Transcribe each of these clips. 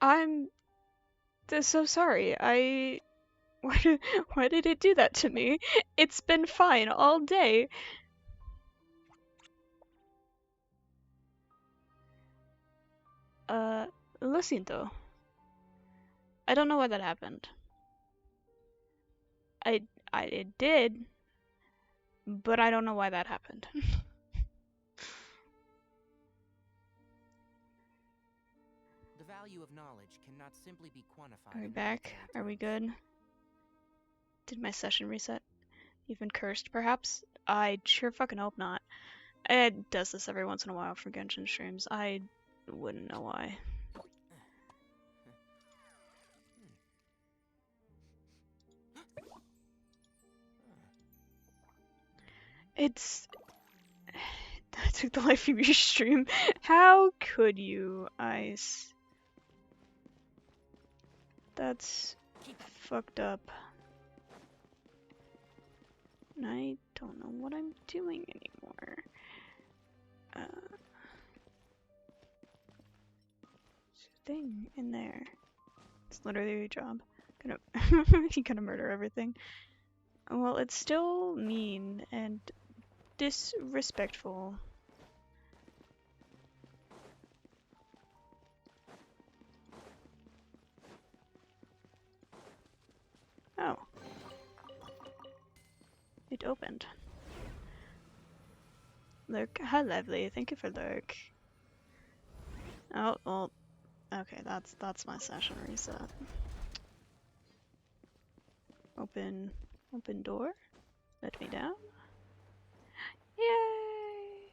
I'm so sorry. Why did it do that to me? It's been fine all day. Uh, lo siento. I don't know why that happened. I, it did, but I don't know why that happened. The value of knowledge cannot simply be quantified. Are we in back? monetary Are we terms. good? Did my session reset? You've been cursed, perhaps? I sure fucking hope not. It does this every once in a while for Genshin streams. I wouldn't know why. It's... I took the life of your stream. How could you, Ice? That's fucked up. And I don't know what I'm doing anymore. Thing in there. It's literally your job. You gonna murder everything. Well, it's still mean and disrespectful. Oh. It opened. Look, how lovely. Thank you for look. Oh, well, okay, that's my session reset. Open door. Let me down. Yay!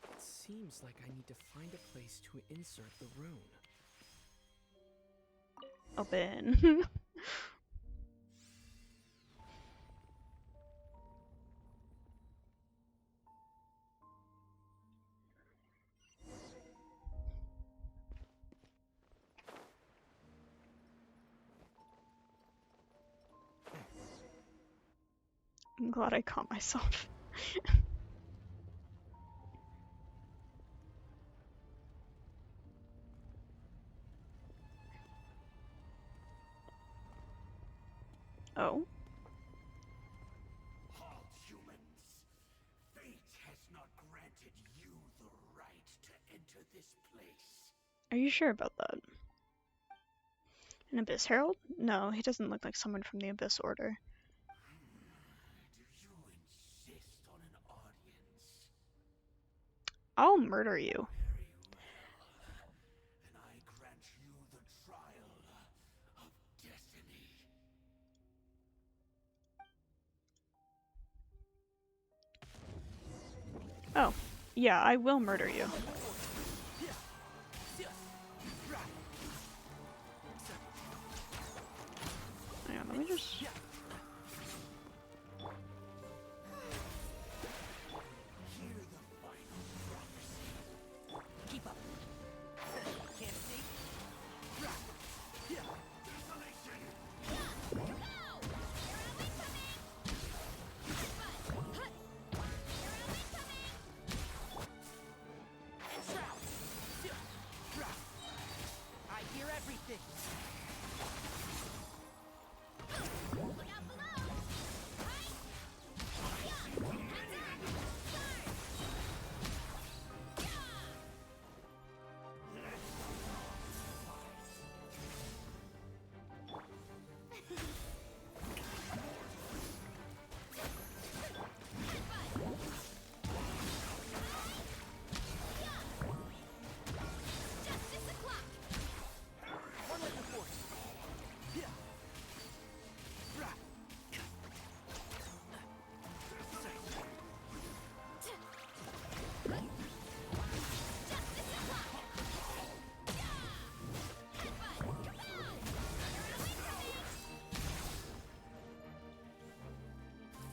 It seems like I need to find a place to insert the rune. Open. I'm glad I caught myself. Oh. Halt, humans! Fate has not granted you the right to enter this place. Are you sure about that? An Abyss Herald? No, he doesn't look like someone from the Abyss Order. Do you insist on an audience? I'll murder you. Very well. Then I grant you the trial of destiny. Oh. Yeah, I will murder you. Hang on, let me just... Keep up. Can't see? I hear everything.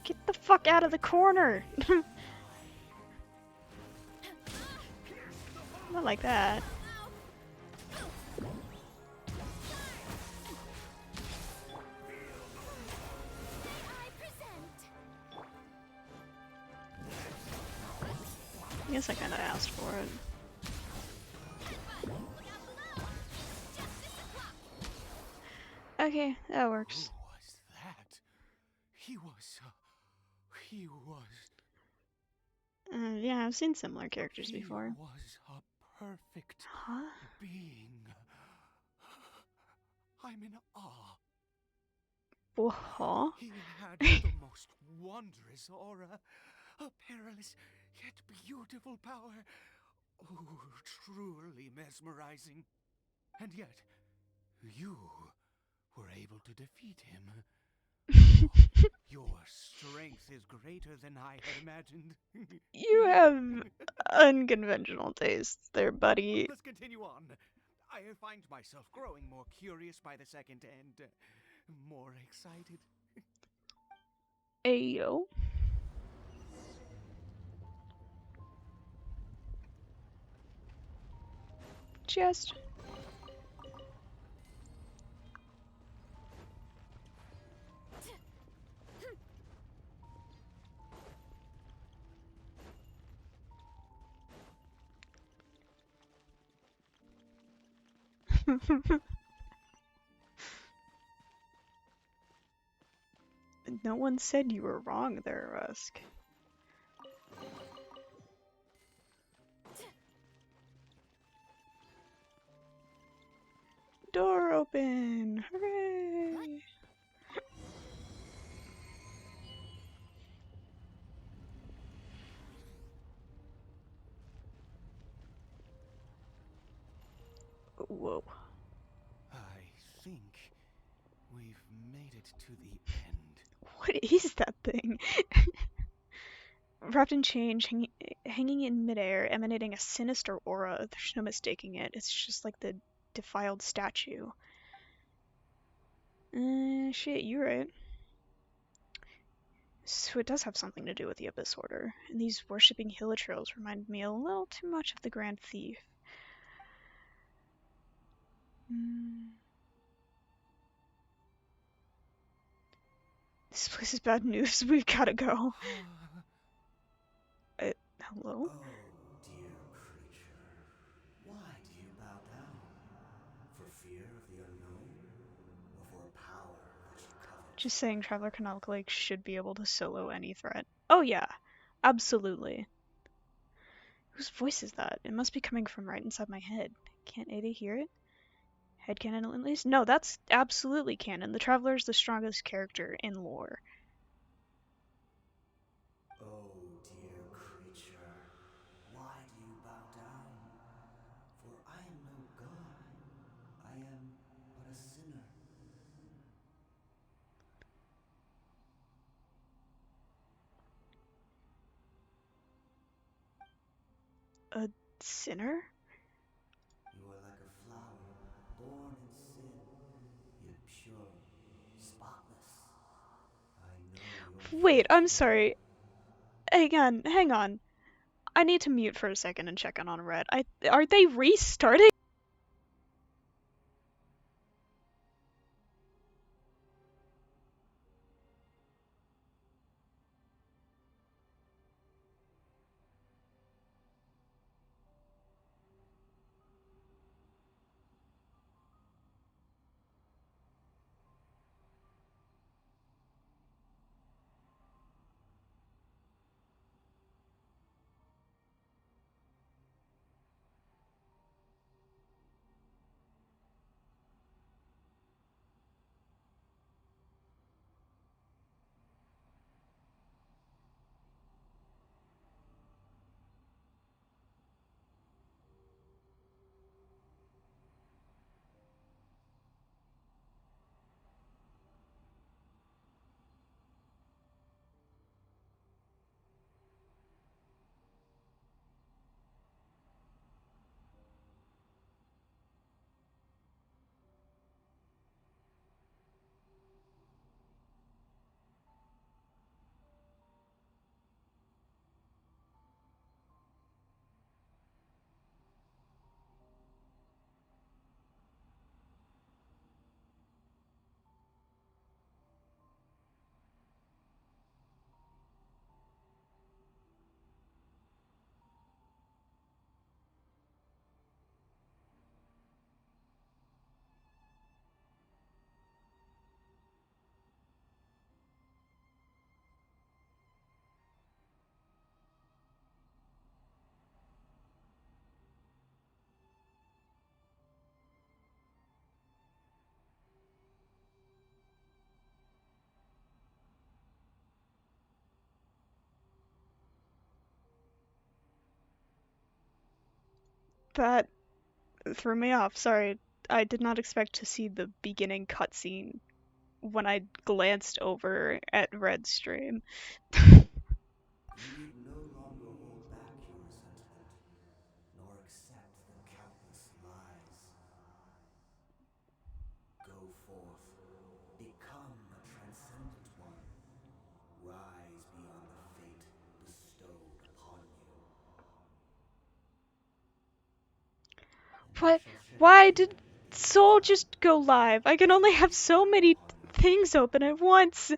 Get the fuck out of the corner! Not like that. I guess I kinda asked for it. Okay, that Who works. was that? He was. He was. Yeah, I've seen similar characters He before. was a perfect Huh? being. I'm in awe. Whoa. He had the most wondrous aura, a perilous yet beautiful power. Oh, truly mesmerizing. And yet, you were able to defeat him. Your strength is greater than I had imagined. You have unconventional tastes there, buddy. Let's continue on. I find myself growing more curious by the second and more excited. Ayo. Just. No one said you were wrong there, Rusk. Door open! Hooray! Whoa. I think we've made it to the end. What is that thing? Wrapped in change, hanging in midair, emanating a sinister aura. There's no mistaking it. It's just like the defiled statue. Shit, you're right. So it does have something to do with the Abyss Order. And these worshipping hilichurls remind me a little too much of the Grand Thief. This place is bad news. We've gotta go. Hello? Oh, dear creature. Why do you bow down? For fear of the unknown? Or for a power that you covet? Just saying Traveler Canonical Lake should be able to solo any threat. Oh yeah, absolutely. Whose voice is that? It must be coming from right inside my head. Can't Ada hear it? Headcanon at least? No, that's absolutely canon. The Traveler is the strongest character in lore. Oh, dear creature. Why do you bow down? For I am no god. I am but a sinner. A sinner? You are like a flower, born in sin, yet pure, spotless. I know your Wait, fate I'm well. sorry. Hang on. I need to mute for a second and check in on Red. Are they restarting? That threw me off. Sorry. I did not expect to see the beginning cutscene when I glanced over at Red's stream. You need no longer hold back your resentment, nor accept the countless lies. Go forth, become a transcendent one. Rise beyond the fate bestowed upon you. And I What? shall share Why too did the Soul power just go live? I can only have so bestowed many upon you. things open at once.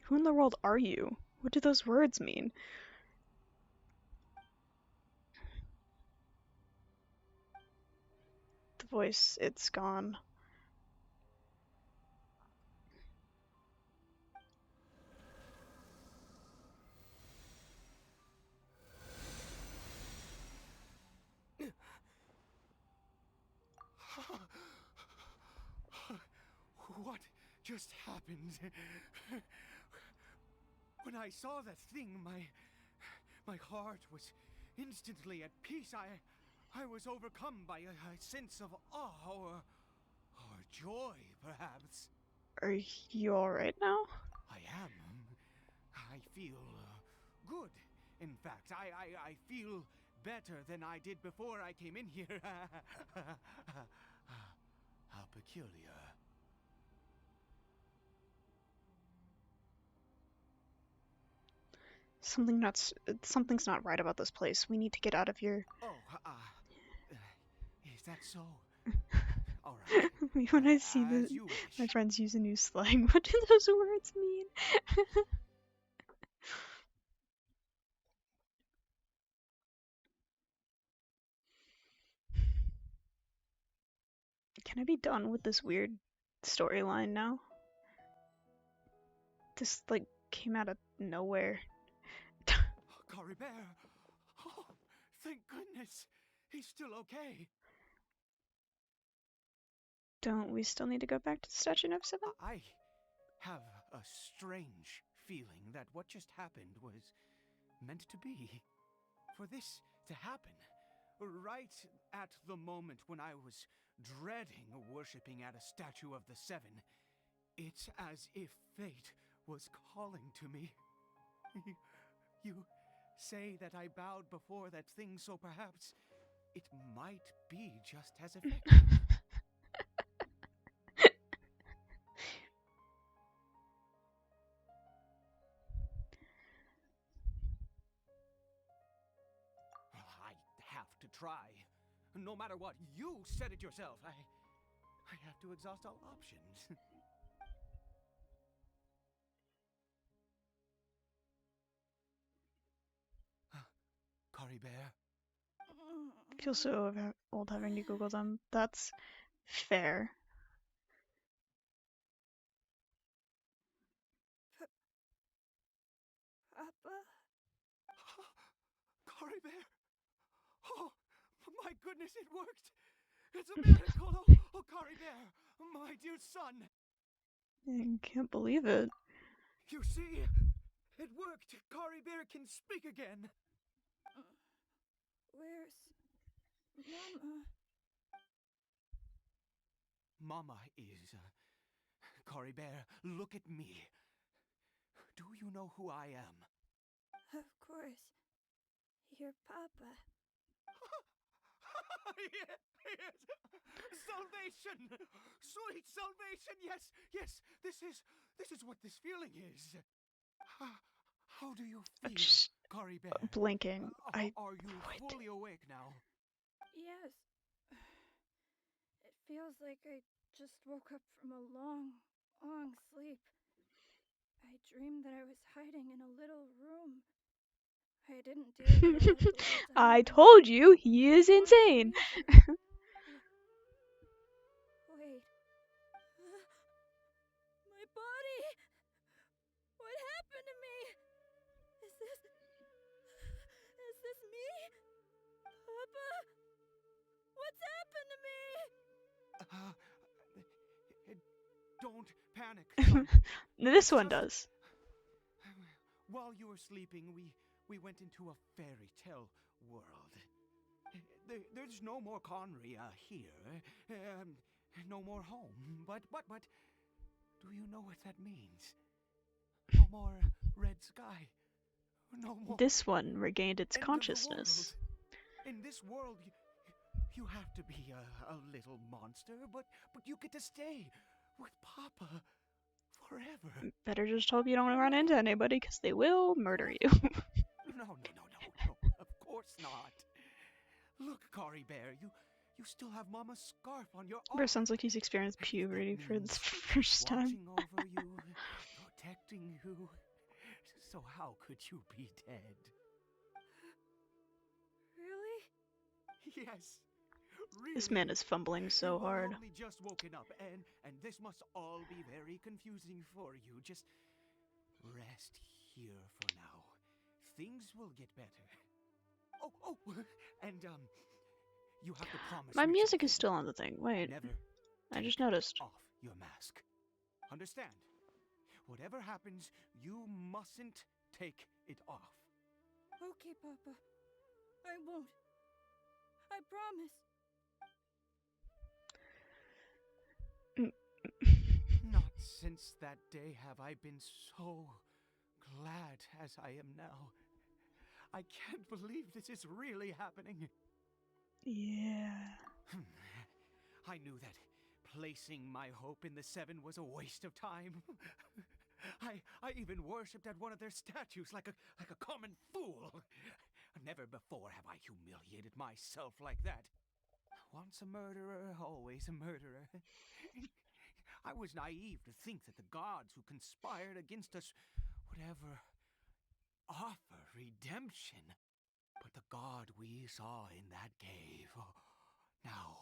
Who in the world are you? What do those words mean? The voice, it's gone. What just happened? When I saw that thing, my heart was instantly at peace. I was overcome by a sense of awe or joy, perhaps. Are you alright now? I am. I feel good. In fact, I feel better than I did before I came in here. How peculiar. Something's not right about this place. We need to get out of here. Oh, is that so? All right. When I see As you wish. my friends use a new slang, what do those words mean? Can I be done with this weird storyline now? This, like, came out of nowhere. Cory Bear. Oh, thank goodness. He's still okay. Don't we still need to go back to the Statue of 7? I have a strange feeling that what just happened was meant to be. For this to happen, right at the moment when I was dreading worshipping at a statue of the Seven, it's as if fate was calling to me. You say that I bowed before that thing, so perhaps it might be just as effective. I have to try. No matter what, you said it yourself. I have to exhaust all options. Cory Bear. I feel so old having to Google them. That's fair. Papa? Cory Bear. Oh, my goodness, it worked. It's a miracle. Oh, Cory Bear, my dear son. I can't believe it. You see, it worked. Cory Bear can speak again. Where's Mama? Mama is. Cory Bear, look at me. Do you know who I am? Of course. Your Papa. Yes. Salvation! Sweet salvation! Yes, yes. This is what this feeling is. How do you feel, Just Cory Bear? blinking. Are you What? fully awake now? Yes. It feels like I just woke up from a long, long sleep. I dreamed that I was hiding in a little room. I didn't dare go out the whole I time. told you he is What's insane. with- Wait. My body! What happened to me? Is this me? Papa? What's happened to me? Don't panic, son. This one Just- does. While you were sleeping, we we went into a fairy tale world. There's no more Conria here. No more home. But, do you know what that means? No more red sky. No more. This one regained its end of the consciousness. world. In this world, you have to be a little monster, but you get to stay with Papa forever. Better just hope you don't run into anybody, because they will murder you. No, of course not. Look, Cory Bear, you still have Mama's scarf on your arm. Bro, sounds like he's experienced puberty for the first time. Watching over you, protecting you. So how could you be dead? Really? Yes. Really. This man is fumbling so You've hard. only just woken up, and this must all be very confusing for you. Just rest here for now. Things will get better. Oh, and you have to promise My me music is something. still on the thing. Wait, Never I just noticed. off your mask. Understand? Whatever happens, you mustn't take it off. Okay, Papa. I won't. I promise. Not since that day have I been so glad as I am now. I can't believe this is really happening. Yeah. I knew that placing my hope in the Seven was a waste of time. I even worshipped at one of their statues like a common fool. Never before have I humiliated myself like that. Once a murderer, always a murderer. I was naive to think that the gods who conspired against us would ever offer redemption. But the God we saw in that cave, now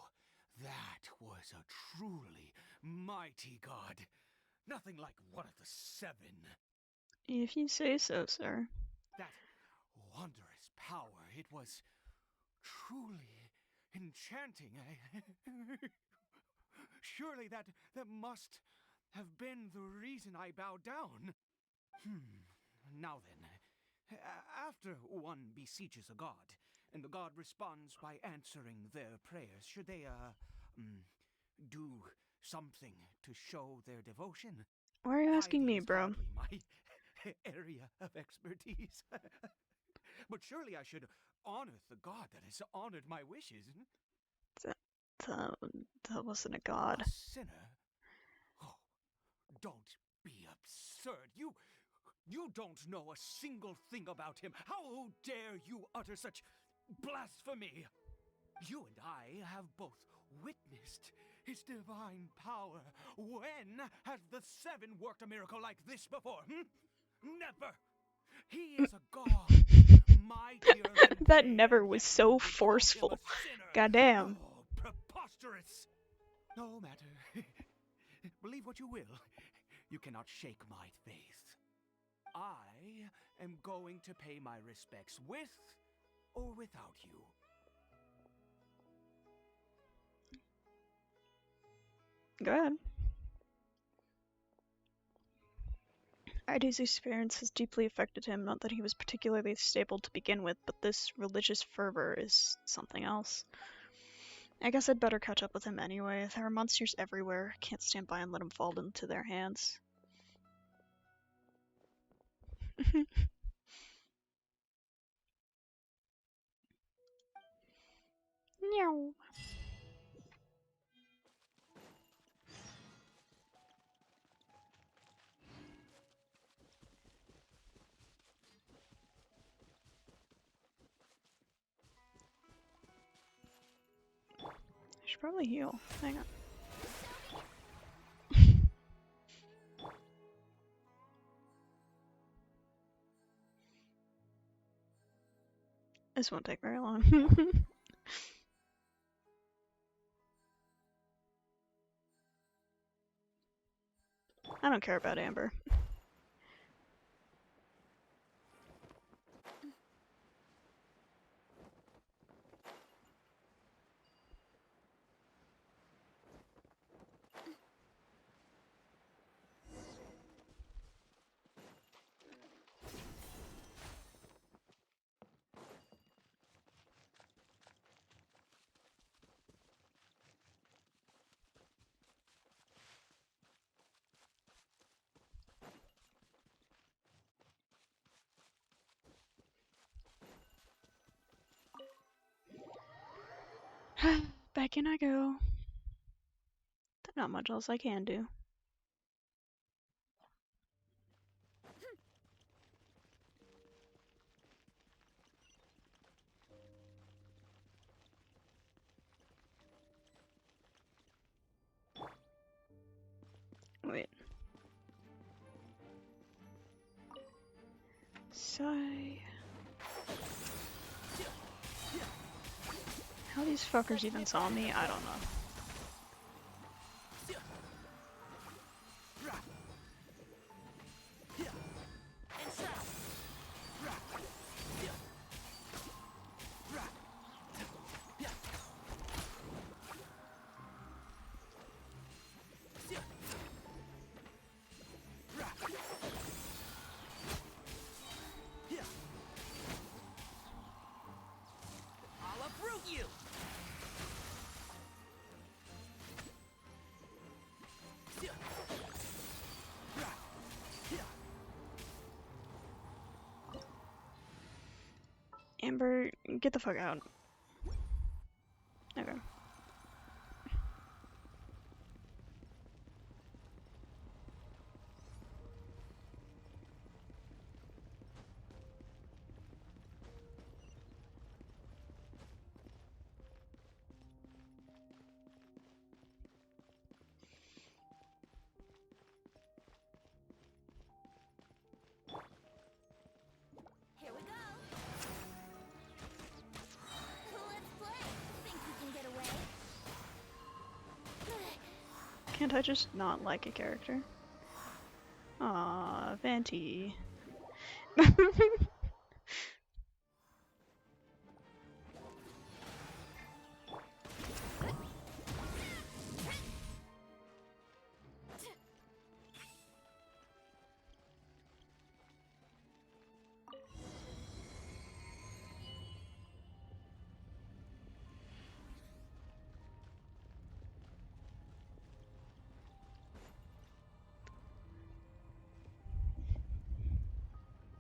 that was a truly mighty God. Nothing like one of the Seven. If you say so, sir. That wondrous power, it was truly enchanting. Surely that must have been the reason I bowed down. Now then, after one beseeches a god, and the god responds by answering their prayers, should they, do something to show their devotion? Why are you asking Piety me, is bro? hardly my area of expertise. But surely I should honor the god that has honored my wishes. That wasn't a god. A sinner? Oh, don't be absurd. You don't know a single thing about him. How dare you utter such blasphemy? You and I have both witnessed his divine power. When has the Seven worked a miracle like this before? Never. He is a god, mightier than That they, never and was yet so you call him forceful. a sinner. Goddamn. Oh, preposterous. No matter. Believe what you will. You cannot shake my faith. I am going to pay my respects with or without you. Go ahead. ID's experience has deeply affected him, not that he was particularly stable to begin with, but this religious fervor is something else. I guess I'd better catch up with him anyway. There are monsters everywhere. Can't stand by and let him fall into their hands. Meow. I should probably heal. Hang on. This won't take very long. I don't care about Amber. Back in I go. There's not much else I can do. Wait. Sigh. How these fuckers even saw me, I don't know. I'll uproot you! Amber, get the fuck out. Okay. Here we go. Cool, let's play. Think you can get away? Can't I just not like a character? Aw, Venti.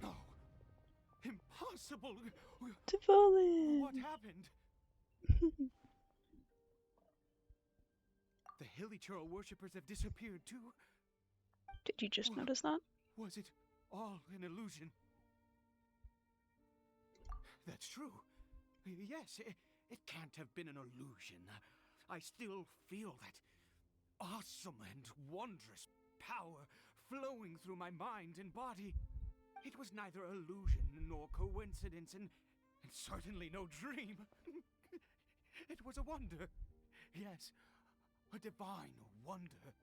No. Impossible. Devolin! What happened? The Hilly-Churl worshippers have disappeared too. Did you just notice that? Was it all an illusion? That's true. Yes, it can't have been an illusion. I still feel that awesome and wondrous power flowing through my mind and body. It was neither illusion nor coincidence, and certainly no dream. It was a wonder. Yes, a divine wonder.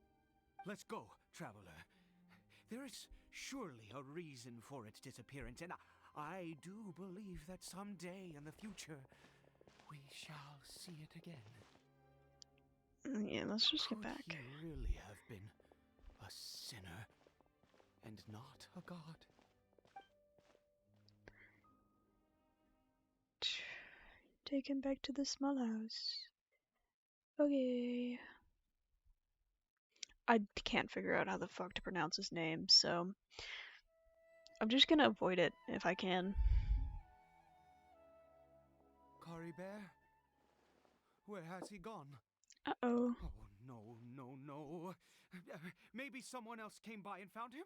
Let's go, traveler. There is surely a reason for its disappearance, and I do believe that someday in the future we shall see it again. Yeah, let's just get Could back. he really have been a sinner and not a god? Take him back to the small house. Okay. I can't figure out how the fuck to pronounce his name, so I'm just gonna avoid it if I can. Kari Bear? Where has he gone? Uh-oh. Oh, no, no, no. Maybe someone else came by and found him?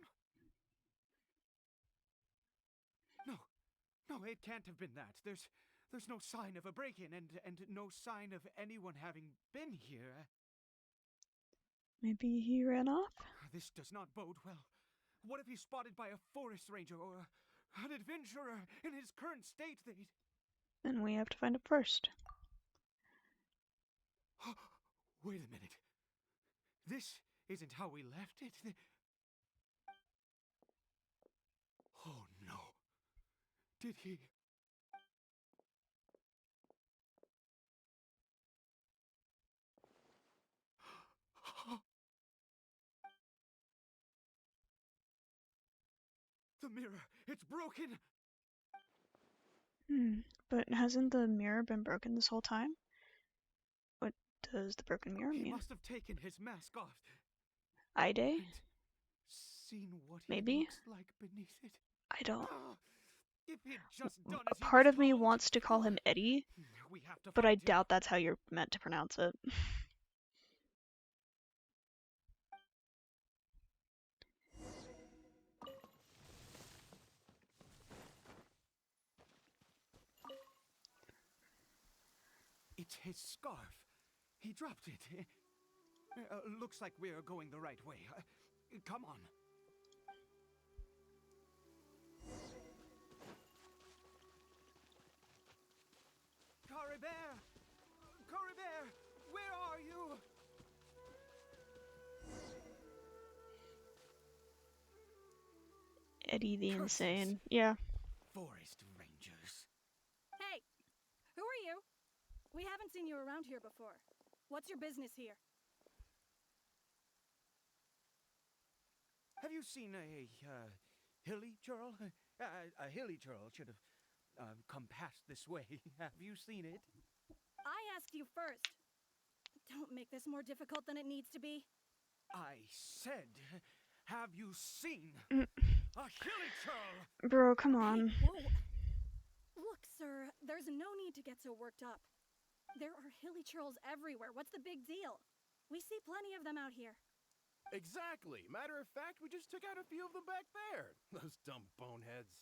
No, it can't have been that. There's no sign of a break-in and no sign of anyone having been here. Maybe he ran off? This does not bode well. What if he's spotted by a forest ranger or an adventurer in his current state? Then we have to find him first. Wait a minute. This isn't how we left it. Oh no. Did he? The mirror, it's broken. But hasn't the mirror been broken this whole time? What does the broken mirror He mean? must have taken his mask off Eye Day? and seen what he Maybe? looks like beneath it. I don't. If he'd just done as he Part was of me told. wants to call him Eddie, We have to But I find him. doubt that's how you're meant to pronounce it. It's his scarf. He dropped it. Looks like we're going the right way. Come on. Caribert! Caribert! Where are you? Eddie the Curses. Insane. Yeah. Forest Rangers. Hey, who are you? We haven't seen you around here before. What's your business here? Have you seen a hilly churl? A hilly churl should have come past this way. Have you seen it? I asked you first. Don't make this more difficult than it needs to be. I said, have you seen Mm. a hilly churl? Bro, come on. Hey, whoa. Look, sir, there's no need to get so worked up. There are hilly churls everywhere. What's the big deal? We see plenty of them out here. Exactly. Matter of fact, we just took out a few of them back there. Those dumb boneheads.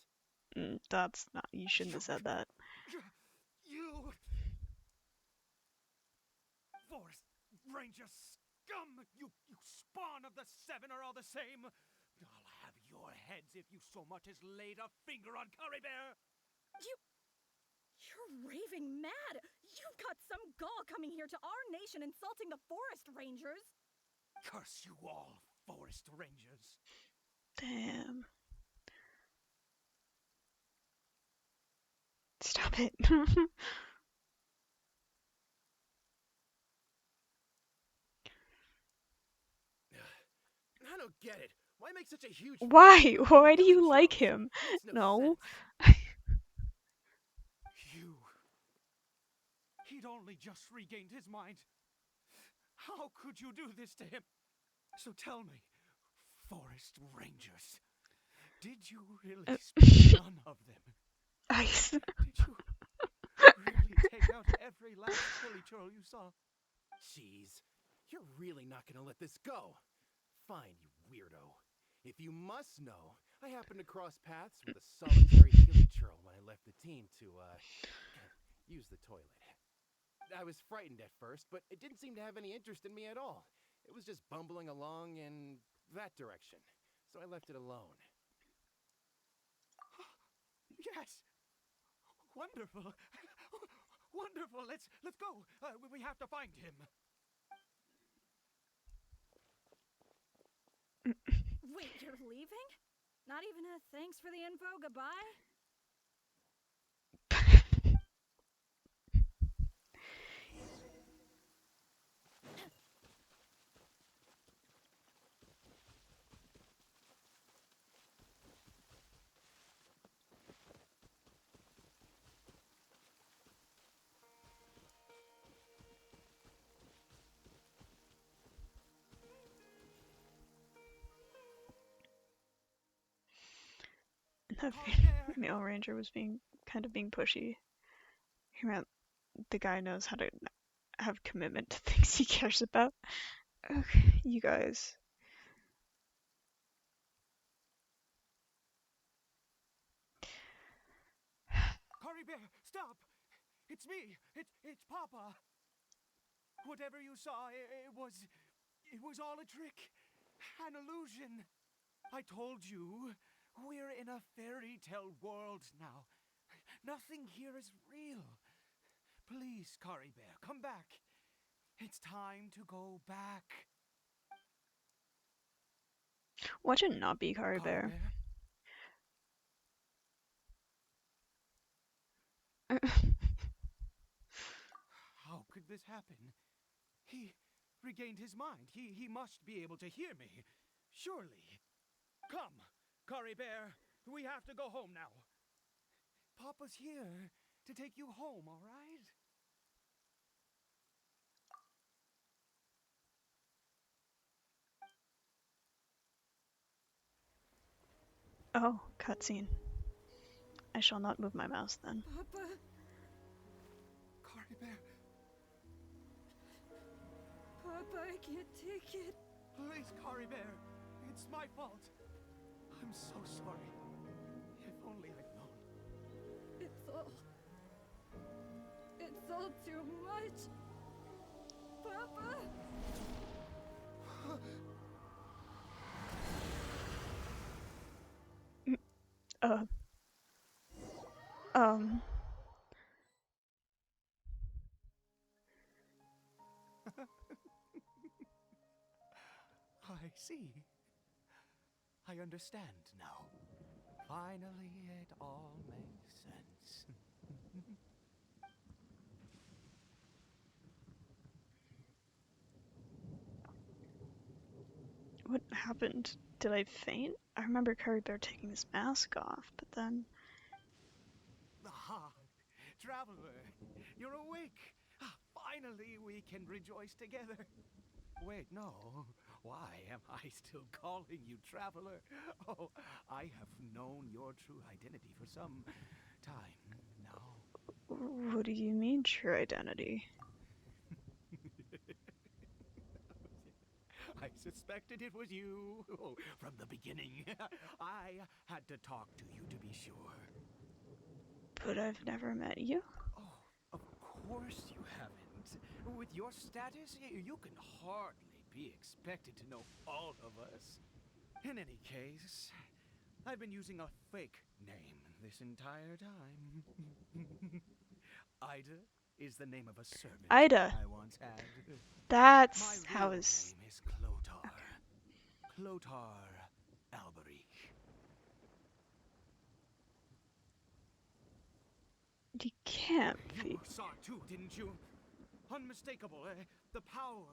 That's not. You shouldn't have said that. You Forest Ranger scum! You spawn of the Seven are all the same! I'll have your heads if you so much as laid a finger on Caribert! You're raving mad! You've got some gall coming here to our nation insulting the Forest Rangers! Curse you all, Forest Rangers! Damn. Stop it. I don't get it. Why make such a huge... Why? Why do Hilly you like churls? him? Makes No. sense. He'd only just regained his mind. How could you do this to him? So tell me, Forest Rangers, did you really spare none of them? Ice. Did you really take out every last hilly churl you saw? Jeez, you're really not gonna let this go. Fine, you weirdo. If you must know, I happened to cross paths with a solitary hilly churl when I left the team to, use the toilet. I was frightened at first, but it didn't seem to have any interest in me at all. It was just bumbling along in that direction, so I left it alone. Yes. Wonderful. Wonderful. Let's go. We have to find him. Wait, you're leaving? Not even a thanks for the info, goodbye? The male ranger was being pushy. He meant the guy knows how to have commitment to things he cares about. Okay, you guys. Caribert, stop! It's me. It's Papa. Whatever you saw, it was all a trick, an illusion. I told you, we're in a fairy tale world now. Nothing here is real. Please, Caribert, come back. It's time to go back. Watch it not be Caribert. How could this happen? He regained his mind. He must be able to hear me. Surely. Come, Caribert. We have to go home now. Papa's here to take you home, all right? Oh, cutscene. I shall not move my mouse then. Papa? Papa, I can't take it. Please, Kari Bear. It's my fault. I'm so sorry. If only I'd known. It's all too much. Papa! Uh. Um. I see. I understand now. Finally, it all makes sense. What happened? Did I faint? I remember Curry Bear taking his mask off, but then... Ah, Traveler, you're awake. Finally, we can rejoice together. Wait, no. Why am I still calling you Traveler? Oh, I have known your true identity for some time now. What do you mean, true identity? I suspected it was you from the beginning. I had to talk to you to be sure. But I've never met you? Oh, of course you haven't. With your status, you can hardly be expected to know all of us. In any case, I've been using a fake name this entire time. Ida is the name of a servant Ida. I once had. That's My how real his... name is Clotar. Clotar Alberic. You can't be... You saw it too, didn't you? Unmistakable, the power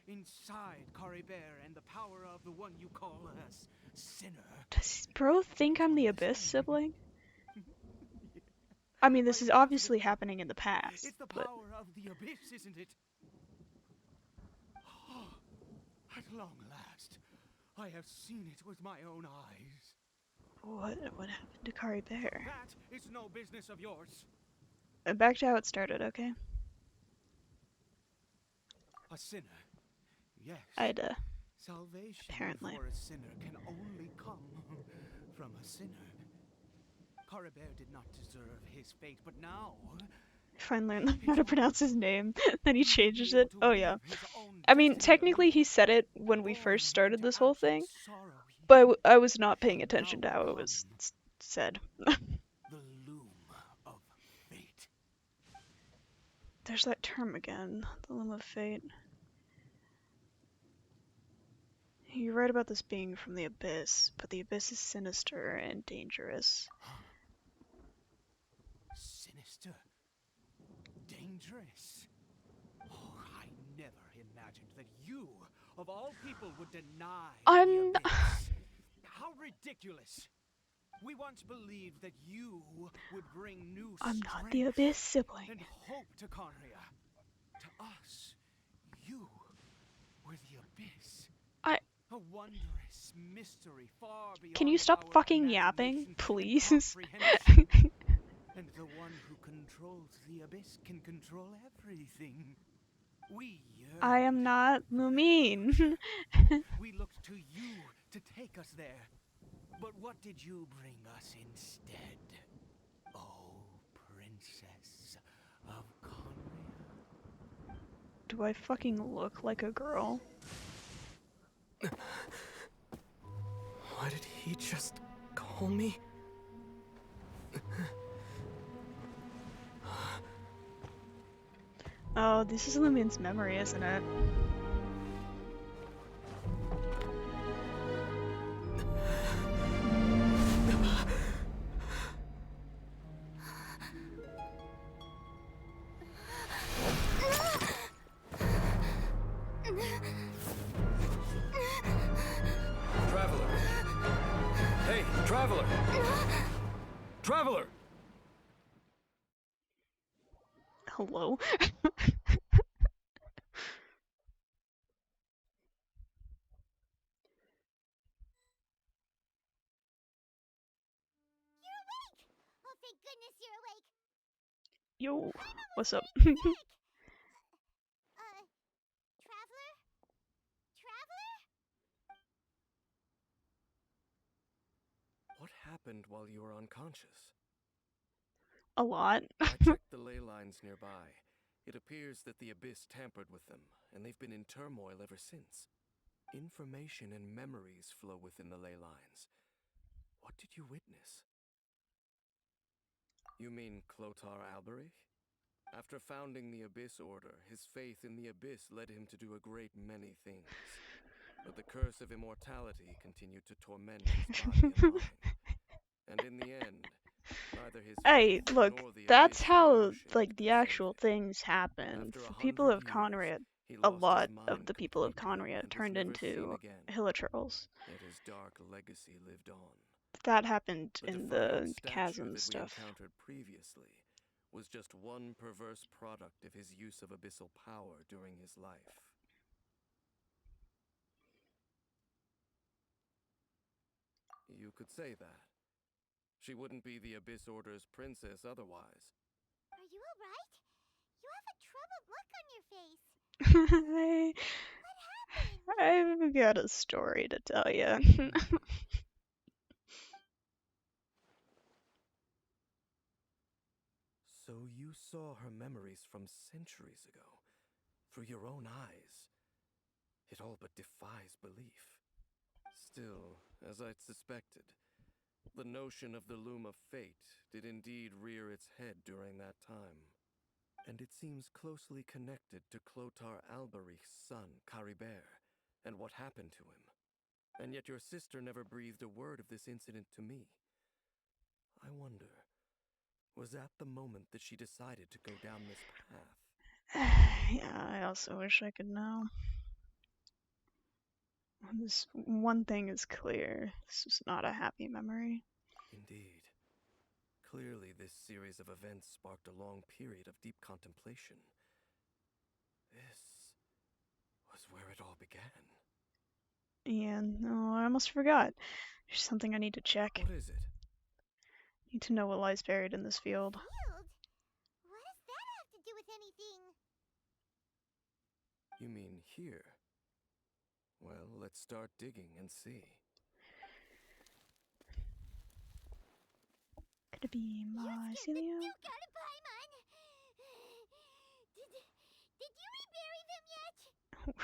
inside Kari Bear and the power of the one you call us Sinner. Does bro think I'm the Abyss sibling? I mean, this is obviously happening in the past, It's the but... power of the Abyss, isn't it? Oh, at long last, I have seen it with my own eyes. What happened to Kari Bear? That is no business of yours. Back to how it started, okay? A sinner, yes. Ida. Salvation Apparently. for a sinner can only come from a sinner. Kari Bear did not deserve his fate, but now... Finally learned how to pronounce his name, then he changes it. Oh yeah. I mean, technically he said it when we first started this whole thing, but I was not paying attention to how it was said. The loom of fate. There's that term again, the loom of fate. You're right about this being from the Abyss, but the Abyss is sinister and dangerous. Sinister? Dangerous? Oh, I never imagined that you, of all people, would deny the Abyss. How ridiculous! We once believed that you would bring new I'm strength not the Abyss sibling. and hope to Conria. To us, you were the Abyss. A wondrous mystery far beyond. Can you stop our fucking imagination yapping, and please? comprehension. And the one who controls the Abyss can control everything. We yearn. I am not Lumine. We looked to you to take us there. But what did you bring us instead? Oh, Princess of Conria. Do I fucking look like a girl? What did he just call me? Oh, this is Lumine's memory, isn't it? Traveler! Hey, Traveler! Traveler! Hello? Oh, thank goodness you're awake. Yo, what's up? Traveler? happened while you were unconscious? A lot. I checked the ley lines nearby. It appears that the Abyss tampered with them, and they've been in turmoil ever since. Information and memories flow within the ley lines. What did you witness? You mean Clotar Alberich? After founding the Abyss Order, his faith in the Abyss led him to do a great many things. But the curse of immortality continued to torment his body and mind. And in the end, neither his Hey, faith look, nor the that's Abyss how, fellowship like, the could save actual him. things happened. After The people 100 of Conria, years, he a lost his lot of mind the people of completely Conria and was turned never seen into again. Hilichurls. Yet his dark legacy lived on. That happened The in defiant the statue chasm that we stuff. encountered previously was just one perverse product of his use of abyssal power during his life. You could say that. She wouldn't be the Abyss Order's princess otherwise. Are you alright? You have a troubled look on your face. What happened? I've got a story to tell you. So you saw her memories from centuries ago, through your own eyes. It all but defies belief. Still, as I'd suspected, the notion of the Loom of Fate did indeed rear its head during that time. And it seems closely connected to Clotar Alberich's son, Caribert, and what happened to him. And yet your sister never breathed a word of this incident to me. I wonder, was that the moment that she decided to go down this path? Yeah, I also wish I could know. This one thing is clear. This was not a happy memory. Indeed. Clearly, this series of events sparked a long period of deep contemplation. This was where it all began. Yeah, no, I almost forgot. There's something I need to check. What is it? Need to know what lies buried in this field. Field? What does that have to do with anything? You mean here? Well, let's start digging and see. Could it be mycelium? You gotta buy mine. Did you rebury them yet?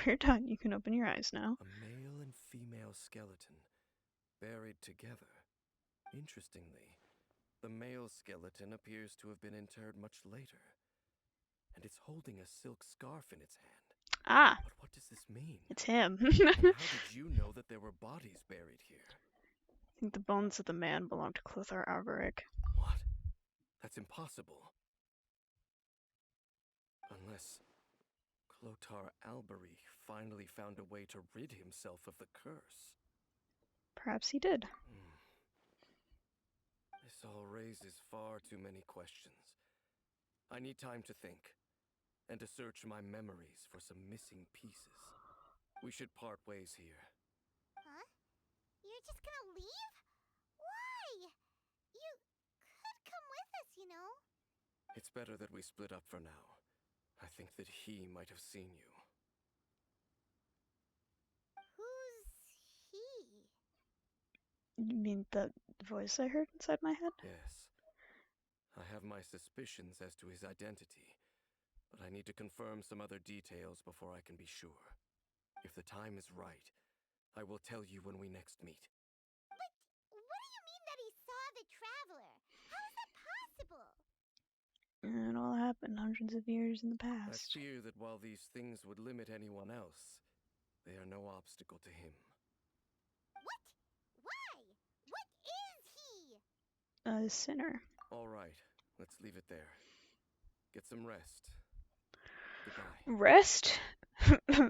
We're done. You can open your eyes now. A male and female skeleton, buried together. Interestingly, the male skeleton appears to have been interred much later, and it's holding a silk scarf in its hand. Ah, But what does this mean? it's him. And how did you know that there were bodies buried here? I think the bones of the man belong to Clothar Alberic. What? That's impossible. Unless Clotar Alberich finally found a way to rid himself of the curse. Perhaps he did. This all raises far too many questions. I need time to think, and to search my memories for some missing pieces. We should part ways here. Huh? You're just gonna leave? Why? You could come with us, you know. It's better that we split up for now. I think that he might have seen you. Who's he? You mean the voice I heard inside my head? Yes. I have my suspicions as to his identity, but I need to confirm some other details before I can be sure. If the time is right, I will tell you when we next meet. But what do you mean that he saw the traveler? How is that possible? It all happened hundreds of years in the I past. fear that while these things would limit anyone else, they are no obstacle to him. What? Why? What is he? A sinner. All right, let's leave it there. Get some rest. Goodbye. Rest?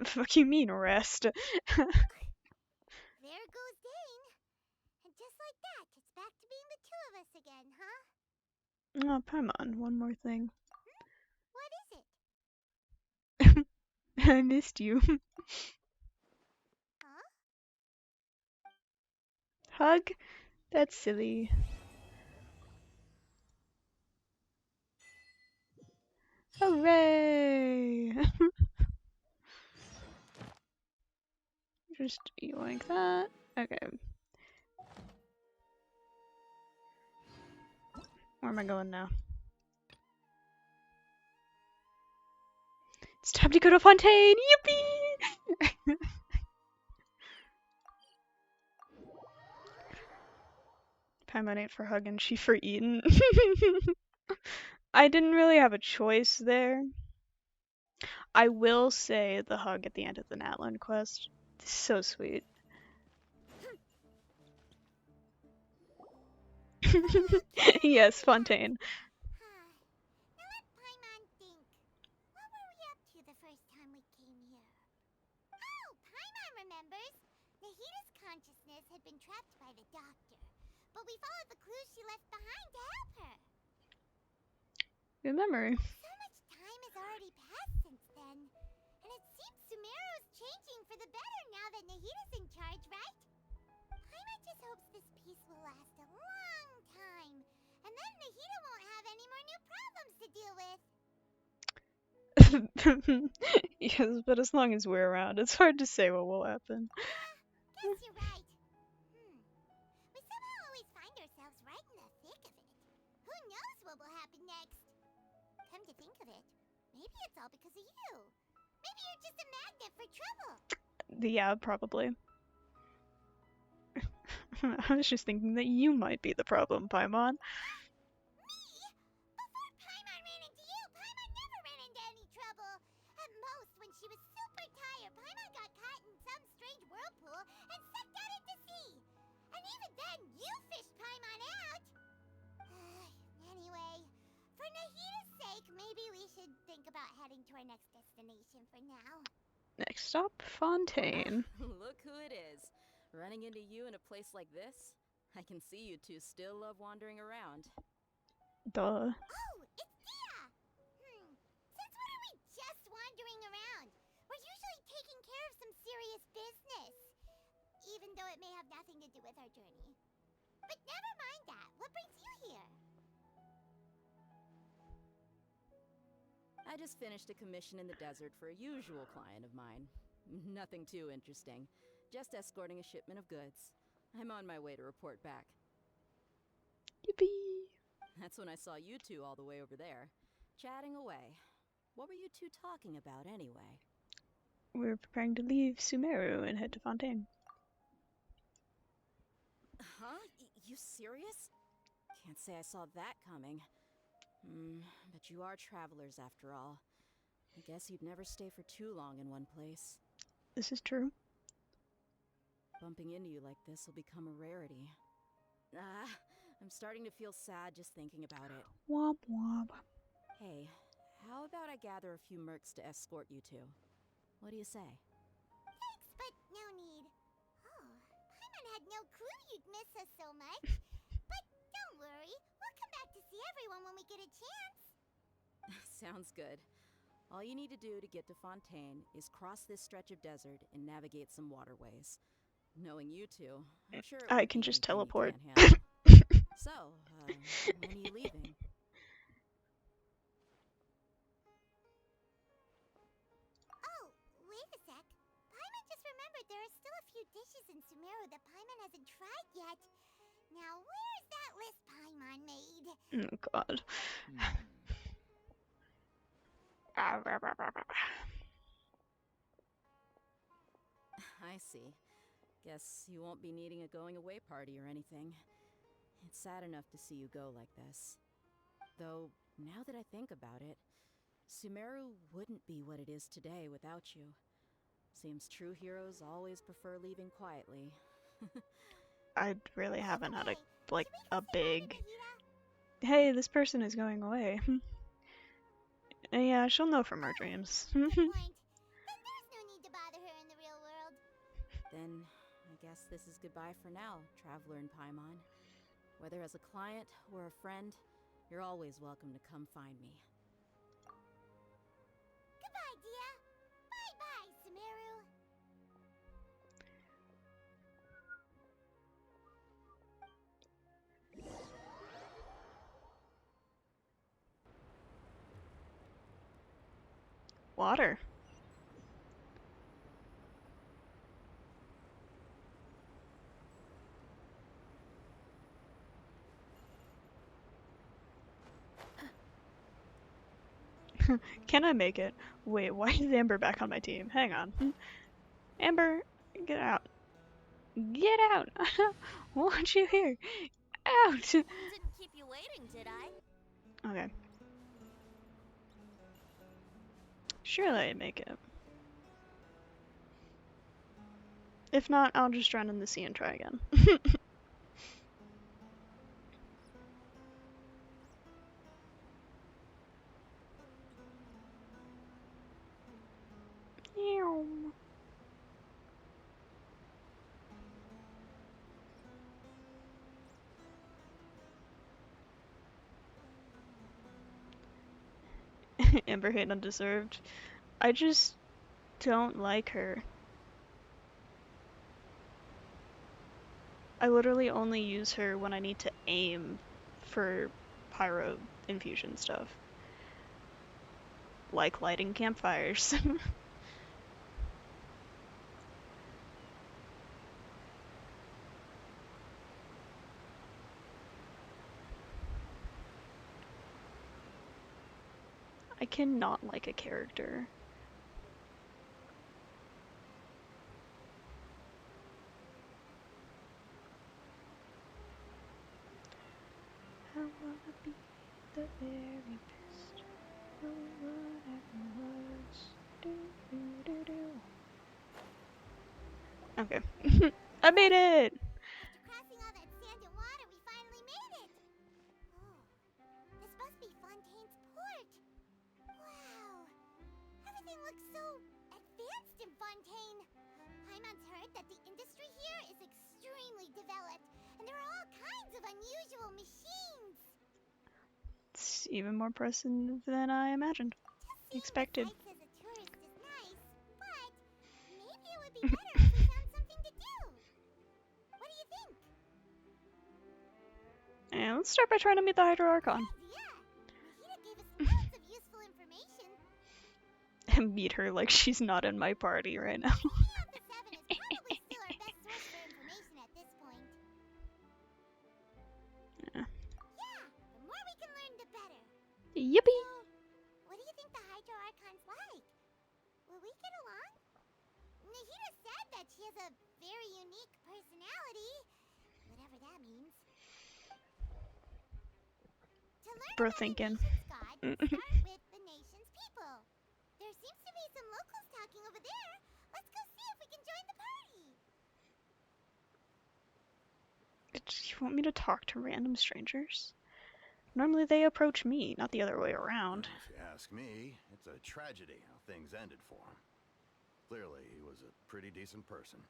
Fuck you mean rest? There goes Dane. And just like that, it's back to being the two of us again, huh? Oh, Paimon, one more thing. What is it? I missed you. Huh? Hug? That's silly. Hooray! Just yoink that. Okay. Where am I going now? It's time to go to Fontaine! Yippee! Paimon ate for hugging, she for eating. I didn't really have a choice there. I will say the hug at the end of the Natlan quest. So sweet. Yes, Fontaine. Now let Paimon think. What were we up to the first time we came here? Oh, Paimon remembers. Nahita's consciousness had been trapped by the doctor, but we followed the clues she left behind to help her. Good memory. So much time has already passed since then, and it seems Sumeru's changing for the better now that Nahita's in charge, right? Paimon just hopes this peace will last a long time, and then Nahita won't have any more new problems to deal with. Yes, but as long as we're around, it's hard to say what will happen. Guess you're right. We somehow always find ourselves right in the thick of it. Who knows what will happen next? Come to think of it, maybe it's all because of you. Maybe you're just a magnet for trouble. Yeah, probably. I was just thinking that you might be the problem, Paimon. Me? Before Paimon ran into you, Paimon never ran into any trouble. At most, when she was super tired, Paimon got caught in some strange whirlpool and sucked out into sea. And even then, you fished Paimon out. Anyway, for Nahita's sake, maybe we should think about heading to our next destination for now. Next stop, Fontaine. Look who it is. Running into you in a place like this? I can see you two still love wandering around. Duh. Oh, it's Dia! Since when are we just wandering around? We're usually taking care of some serious business. Even though it may have nothing to do with our journey. But never mind that. What brings you here? I just finished a commission in the desert for a usual client of mine. Nothing too interesting. Just escorting a shipment of goods. I'm on my way to report back. Yippee! That's when I saw you two all the way over there, chatting away. What were you two talking about anyway? We're preparing to leave Sumeru and head to Fontaine. Huh? You serious? Can't say I saw that coming. But you are travelers after all. I guess you'd never stay for too long in one place. This is true. Bumping into you like this will become a rarity. I'm starting to feel sad just thinking about it. Womp womp. Hey, how about I gather a few mercs to escort you two? What do you say? Thanks, but no need. Oh, Paimon had no clue you'd miss us so much. But don't worry, we'll come back to see everyone when we get a chance. Sounds good. All you need to do to get to Fontaine is cross this stretch of desert and navigate some waterways. Knowing you two, I'm sure it I won't can be just anything you teleport. can't handle. So, when are you leaving? Oh, wait a sec. Paimon just remembered there are still a few dishes in Sumeru that Paimon hasn't tried yet. Now, where's that list Paimon made? Oh god. I see. Guess you won't be needing a going-away party or anything. It's sad enough to see you go like this. Though, now that I think about it, Sumeru wouldn't be what it is today without you. Seems true heroes always prefer leaving quietly. I really haven't had a big... Nahita? Hey, this person is going away. Yeah, she'll know from her dreams. Good point. Then there's no need to bother her in the real world. Then, I guess this is goodbye for now, Traveler and Paimon. Whether as a client or a friend, you're always welcome to come find me. Goodbye, Dia. Bye-bye, Sumeru. Water. Can I make it? Wait, why is Amber back on my team? Hang on. Amber, get out. Get out! I want you here. Out! Didn't keep you waiting, did I? Okay. Surely I'd make it. If not, I'll just drown in the sea and try again. Amber hate undeserved. I just don't like her. I literally only use her when I need to aim for pyro infusion stuff. Like lighting campfires. I cannot like a character. I wanna be the very best. Whatever words. Okay. I made it! After crossing all that sand and water, we finally made it! Oh, this must be Fontaine's port. Wow, everything looks so advanced in Fontaine. Paimon's heard that the industry here is extremely developed, and there are all kinds of unusual machines. It's even more impressive than I imagined. Expected. Sights as a tourist is nice, but maybe it would be better if we found something to do. What do you think? And let's start by trying to meet the Hydro Archon. Yeah, Nahida gave us loads of useful information. And meet her like she's not in my party right now. Maybe Alpha 7 is probably still our best source for information at this point. Yeah. Yeah, the more we can learn, the better. Yippee! So, what do you think the Hydro Archon's like? Will we get along? Nahida said that she has a very unique personality, whatever that means. To learn Bro about thinking. the nation's god, start with the nation's people. There seems to be some locals talking over there. Let's go see if we can join the party. You want me to talk to random strangers? Normally they approach me, not the other way around. If you ask me, it's a tragedy how things ended for him. Clearly, he was a pretty decent person.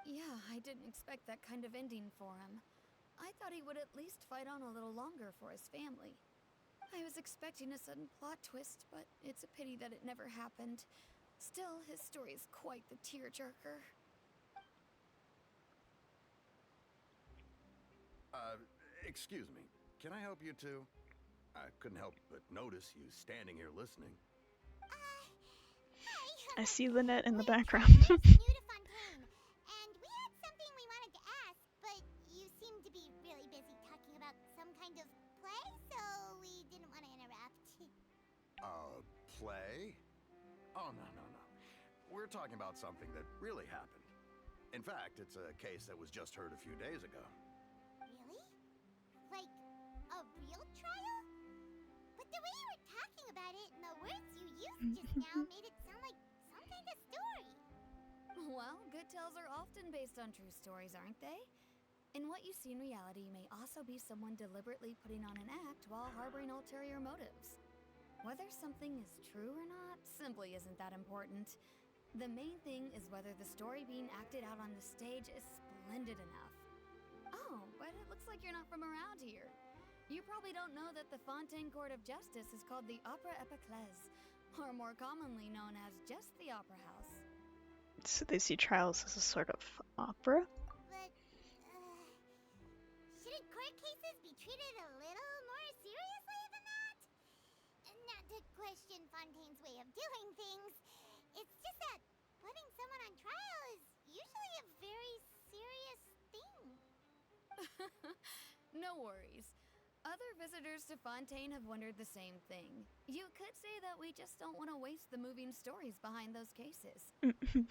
Yeah, I didn't expect that kind of ending for him. I thought he would at least fight on a little longer for his family. I was expecting a sudden plot twist, but it's a pity that it never happened. Still, his story is quite the tearjerker. Excuse me. Can I help you too? I couldn't help but notice you standing here listening. Hi. I see Lynette in the We're background. travelers new to Fontaine, and we had something we wanted to ask, but you seem to be really busy talking about some kind of play, so we didn't want to interrupt. Play? Oh, no. We're talking about something that really happened. In fact, it's a case that was just heard a few days ago. Really? Like, a real trial? But the way you were talking about it and the words you used just now made it sound like some kind of story. Well, good tales are often based on true stories, aren't they? In what you see in reality may also be someone deliberately putting on an act while harboring ulterior motives. Whether something is true or not simply isn't that important. The main thing is whether the story being acted out on the stage is splendid enough. Oh, but it looks like you're not from around here. You probably don't know that the Fontaine Court of Justice is called the Opera Epiclese, or more commonly known as just the Opera House. So they see trials as a sort of opera? But, shouldn't court cases be treated a little more seriously than that? Not to question Fontaine's way of doing things, it's just that putting someone on trial is usually a very serious thing. No worries. Other visitors to Fontaine have wondered the same thing. You could say that we just don't want to waste the moving stories behind those cases.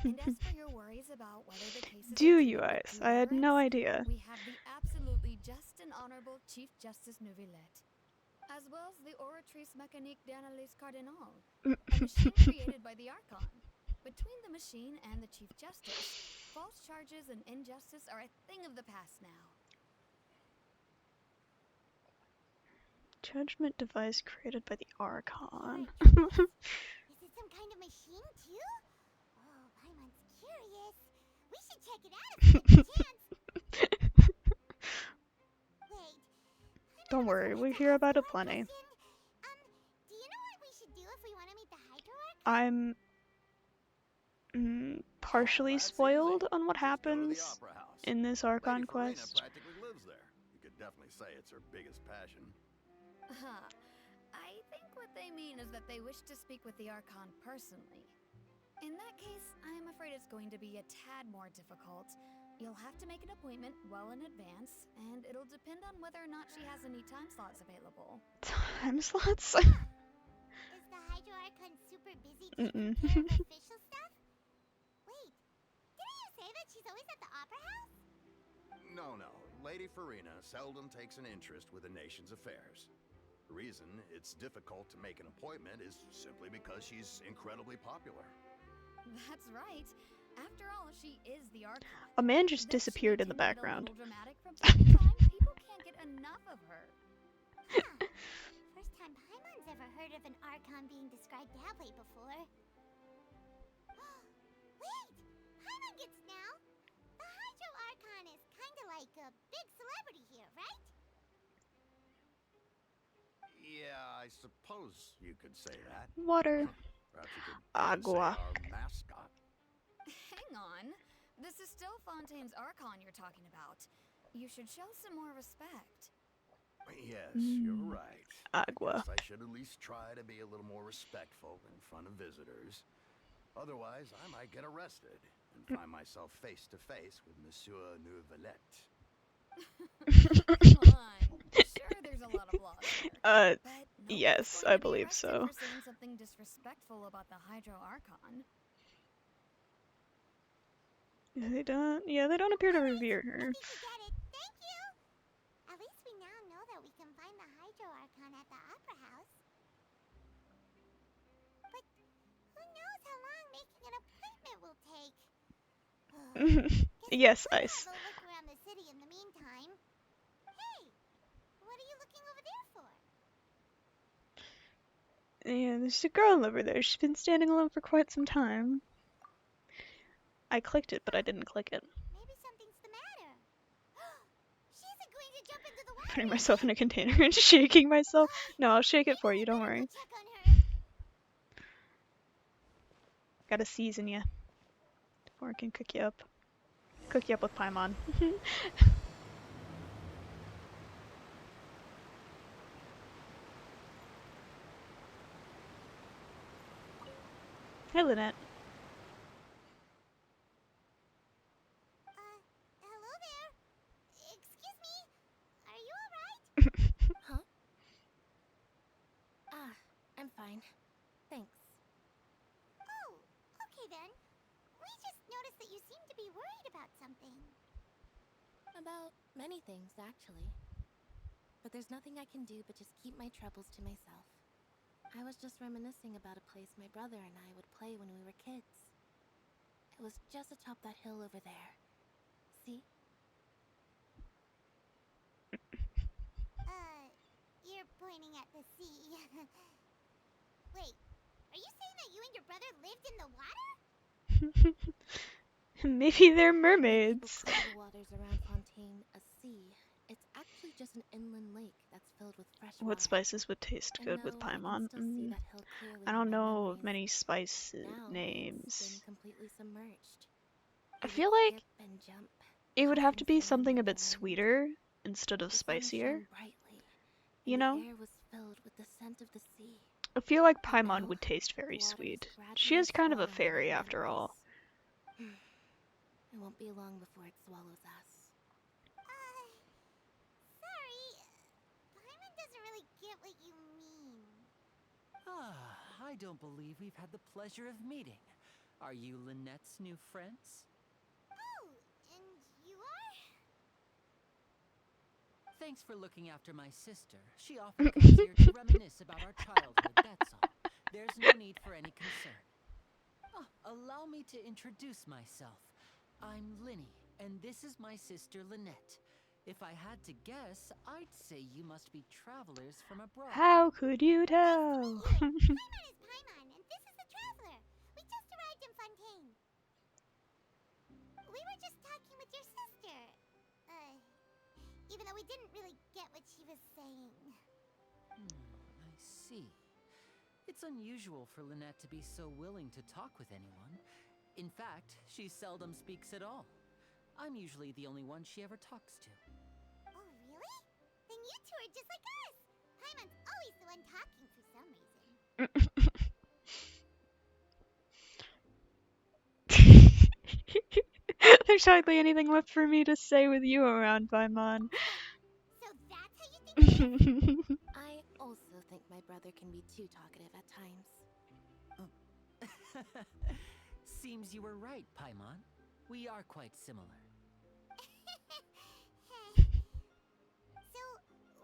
And as for your worries about whether the cases Do are you, committed Ice? with I had no ignorance, idea. we have the absolutely just and honorable Chief Justice Neuvillette, as well as the Oratrice Mécanique d'Analyse Cardinal, a machine created by the Archon. Between the machine and the Chief Justice, false charges and injustice are a thing of the past now. Judgment device created by the Archon. Is it some kind of machine, too? Oh, Paimon's curious. We should check it out if we get the chance. Wait. Don't worry, we hear about it plenty. Do you know what we should do if we want to meet the Hydro Archon? I'm partially spoiled on what Just go to the happens Opera House. in this Lady Archon Farina quest. practically lives there. You could definitely say it's her biggest passion. Huh. I think what they mean is that they wish to speak with the Archon personally. In that case, I'm afraid it's going to be a tad more difficult. You'll have to make an appointment well in advance, and it'll depend on whether or not she has any time slots available. Time slots? Is the Hydro Archon super busy taking care of official stuff? Wait, didn't you say that she's always at the Opera House? No. Lady Farina seldom takes an interest with the nation's affairs. The reason it's difficult to make an appointment is simply because she's incredibly popular. That's right. After all, she is the Archon. A man just Though she disappeared in the may get a background. little dramatic from time to time, people can't get enough of her. Huh. First time Paimon's ever heard of an Archon being described that way before. Wait! Paimon gets now! The Hydro Archon is kinda like a big celebrity here, right? Yeah, I suppose you could say that. Water. Perhaps you could even Agua. say our mascot. Hang on. This is still Fontaine's Archon you're talking about. You should show some more respect. Yes, you're right. Agua. Guess I should at least try to be a little more respectful in front of visitors. Otherwise, I might get arrested and find myself face to face with Monsieur Neuvillette. Come on. Sure, there's a lot of laws there. But nobody's yes, going I to be believe arrested so. for saying something disrespectful about the Hydro Archon. They don't appear to revere her. I think we get it. Thank you! At least we now know that we can find the Hydro Archon at the Opera House. But who knows how long making an appointment will take? Yes, Guess we Ice. could have a look around the city in the meantime. Hey! What are you looking over there for? Yeah, there's a girl over there. She's been standing alone for quite some time. I clicked it, but I didn't click it. Maybe something's the matter. She isn't going to jump into the water. Putting myself in a container and shaking myself. No, I'll shake it for you, don't worry. Check on her. Gotta season ya before I can cook you up. Cook you up with Paimon. Hey, Lynette. Hello there. Excuse me. Are you alright? Huh? I'm fine. Thanks. Oh, okay then. We just noticed that you seem to be worried about something. About many things, actually. But there's nothing I can do but just keep my troubles to myself. I was just reminiscing about a place my brother and I would play when we were kids. It was just atop that hill over there. See? You're pointing at the sea. Wait, are you saying that you and your brother lived in the water? Maybe they're People mermaids. call the waters around Fontaine a sea. It's actually just an inland lake that's filled with fresh water. What spices would taste And good with though I can Paimon? still see that hill clearly I in don't my know memories, many spice now it's names. been completely submerged. I It feel would like skip and jump, it would hop have to and be swim something a in bit the wind. sweeter instead of The sun spicier. shone brightly, You and know? the air was filled with the scent of the sea. I feel like But Paimon now, would taste the very water is sweet. gradually She is kind of a swallowing fairy our after all. memories. It won't be long before it swallows us. Sorry. Paimon I don't believe we've had the pleasure of meeting. Are you Lynette's new friends? Oh, and you are? Thanks for looking after my sister. She often comes here to reminisce about our childhood, that's all. There's no need for any concern. Allow me to introduce myself. I'm Linny, and this is my sister Lynette. If I had to guess, I'd say you must be travelers from abroad. How could you tell? Paimon is Paimon, and this is the Traveler. We just arrived in Fontaine. We were just talking with your sister. Even though we didn't really get what she was saying. I see. It's unusual for Lynette to be so willing to talk with anyone. In fact, she seldom speaks at all. I'm usually the only one she ever talks to. Oh, really? Then you two are just like us. Paimon's always the one talking for some reason. There's hardly anything left for me to say with you around, Paimon. So that's how you think it is? I also think my brother can be too talkative at times. Seems you were right, Paimon. We are quite similar. So,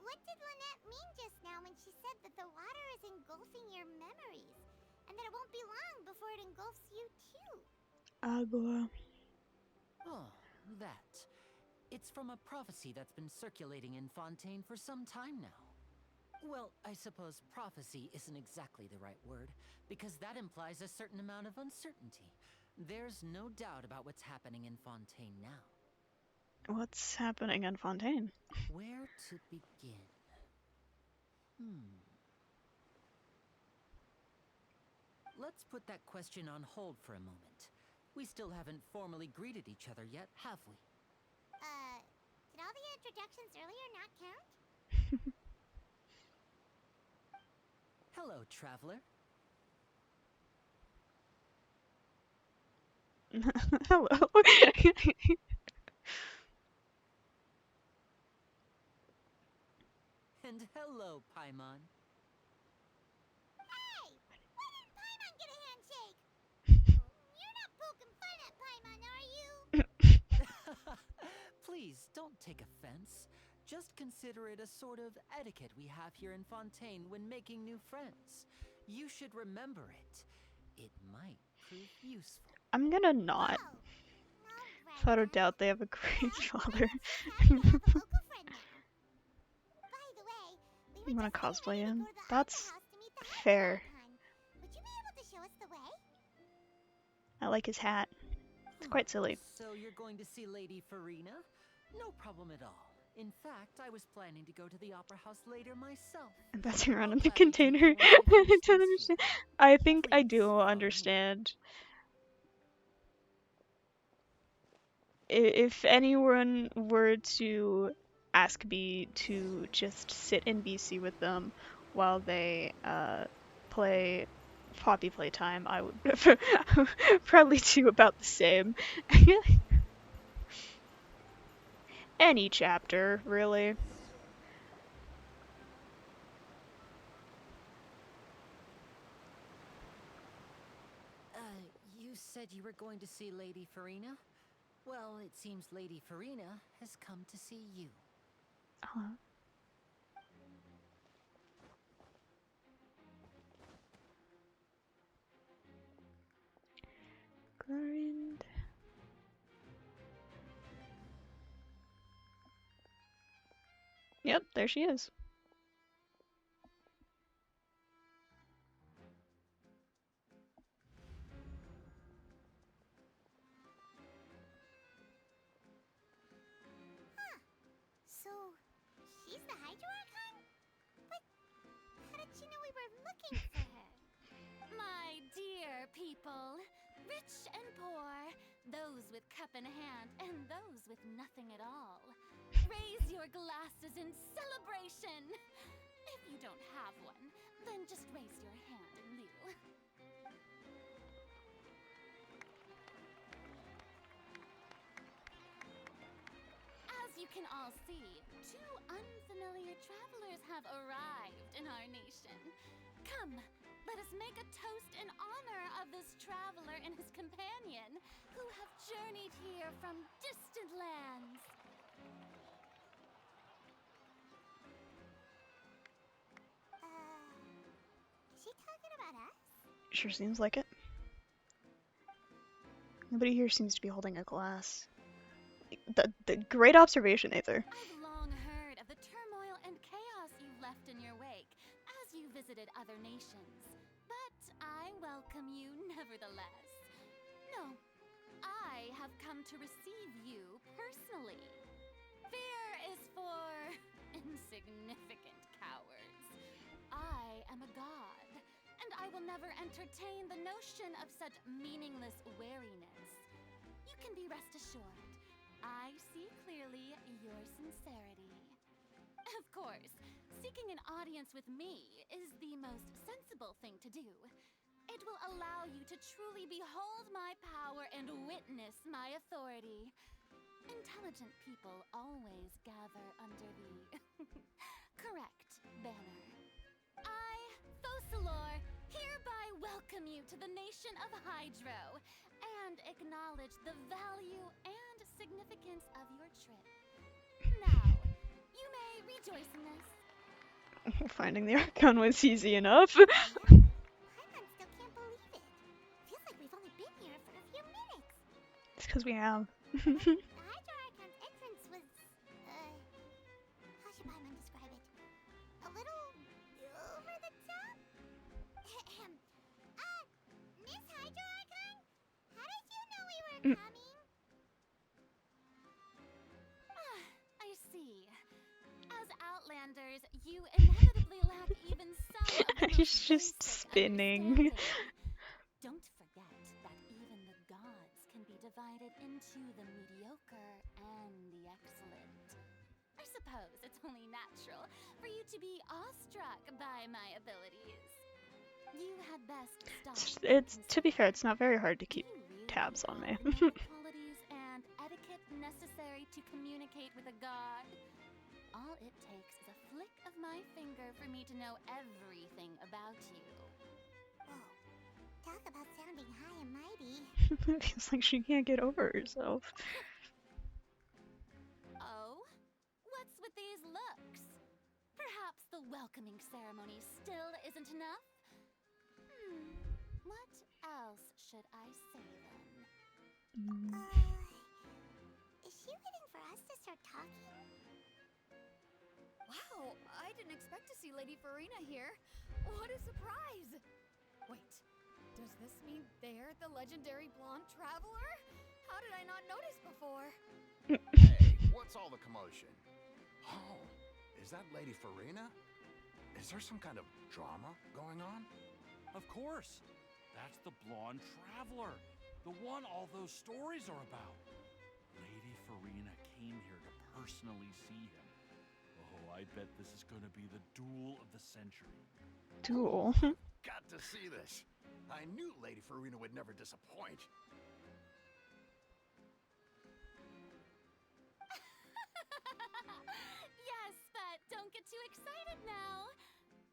what did Lynette mean just now when she said that the water is engulfing your memories? And that it won't be long before it engulfs you too? Agua. Oh, that. It's from a prophecy that's been circulating in Fontaine for some time now. Well, I suppose prophecy isn't exactly the right word, because that implies a certain amount of uncertainty. There's no doubt about what's happening in Fontaine now. What's happening in Fontaine? Where to begin? Let's put that question on hold for a moment. We still haven't formally greeted each other yet, have we? Did all the introductions earlier not count? Hello, traveler. Hello. And hello, Paimon. Hey! Why didn't Paimon get a handshake? You're not poking fun at Paimon, are you? Please, don't take offense. Just consider it a sort of etiquette we have here in Fontaine when making new friends. You should remember it. It might prove useful. I'm gonna not. Oh, alright Without a then. doubt, they have a great father. Happy to have a local friend now. By the way, we were You wanna just getting cosplay ready to him? go to the That's opera house to meet the Hydra fair. Archon. Would you be able to show us the way? I like his hat. It's quite silly. So you're going to see Lady Farina? No problem at all. In fact, I was planning to go to the opera house later myself. I'm bouncing around in I'll the gladly take container. you once I I finish don't things understand. here. I think I Please, do follow me. understand. If anyone were to ask me to just sit in BC with them while they play Poppy Playtime, I would probably do about the same. Any chapter, really. You said you were going to see Lady Farina? Well, it seems Lady Farina has come to see you. Grind. Yep, there she is. Huh. So, she's the Hydra Archon? But how did she know we were looking for her? My dear people, rich and poor, those with cup in hand and those with nothing at all, raise your glasses in celebration! If you don't have one, then just raise your hand in lieu. As you can all see, two unfamiliar travelers have arrived in our nation. Come, Let us make a toast in honor of this traveler and his companion who have journeyed here from distant lands. Is she talking about us? Sure seems like it. Nobody here seems to be holding a glass. The great observation, Aether. I've long heard of the turmoil and chaos you left in your wake as you visited other nations, but I welcome you nevertheless. No, I have come to receive you personally. Fear is for insignificant cowards. I am a god, and I will never entertain the notion of such meaningless wariness. You can be rest assured, I see clearly your sincerity. Of course, seeking an audience with me is the most sensible thing to do. It will allow you to truly behold my power and witness my authority. Intelligent people always gather under the correct banner. I, Focalor, hereby welcome you to the nation of Hydro and acknowledge the value and significance of your trip. Now, you may rejoice in this. Finding the archon was easy enough. Paimon still can't believe it. Feels like we've only been here for a few minutes. It's because we have. The Hydro Archon's entrance was, how should Paimon describe it? A little over the top? Miss Hydro Archon? How did you know we were coming? I see. As Outlanders, you inevitably lack even some of the most He's just basic spinning. understanding. Don't forget that even the gods can be divided into the mediocre and the excellent. I suppose it's only natural for you to be awestruck by my abilities. You had best stop. It's to be fair, it's not very hard to keep Do you really tabs on me. have the innate qualities and etiquette necessary to communicate with a god? All it takes is a flick of my finger for me to know everything about you. Whoa. Talk about sounding high and mighty. It feels like she can't get over herself. Oh? What's with these looks? Perhaps the welcoming ceremony still isn't enough? What else should I say then? Is she waiting for us to start talking? Wow, I didn't expect to see Lady Farina here. What a surprise! Wait, does this mean they're the legendary blonde traveler? How did I not notice before? Hey, what's all the commotion? Oh, is that Lady Farina? Is there some kind of drama going on? Of course. That's the blonde traveler. The one all those stories are about. Lady Farina came here to personally see him. Oh, I bet this is going to be the duel of the century. Duel. Got to see this. I knew Lady Farina would never disappoint. Yes, but don't get too excited now.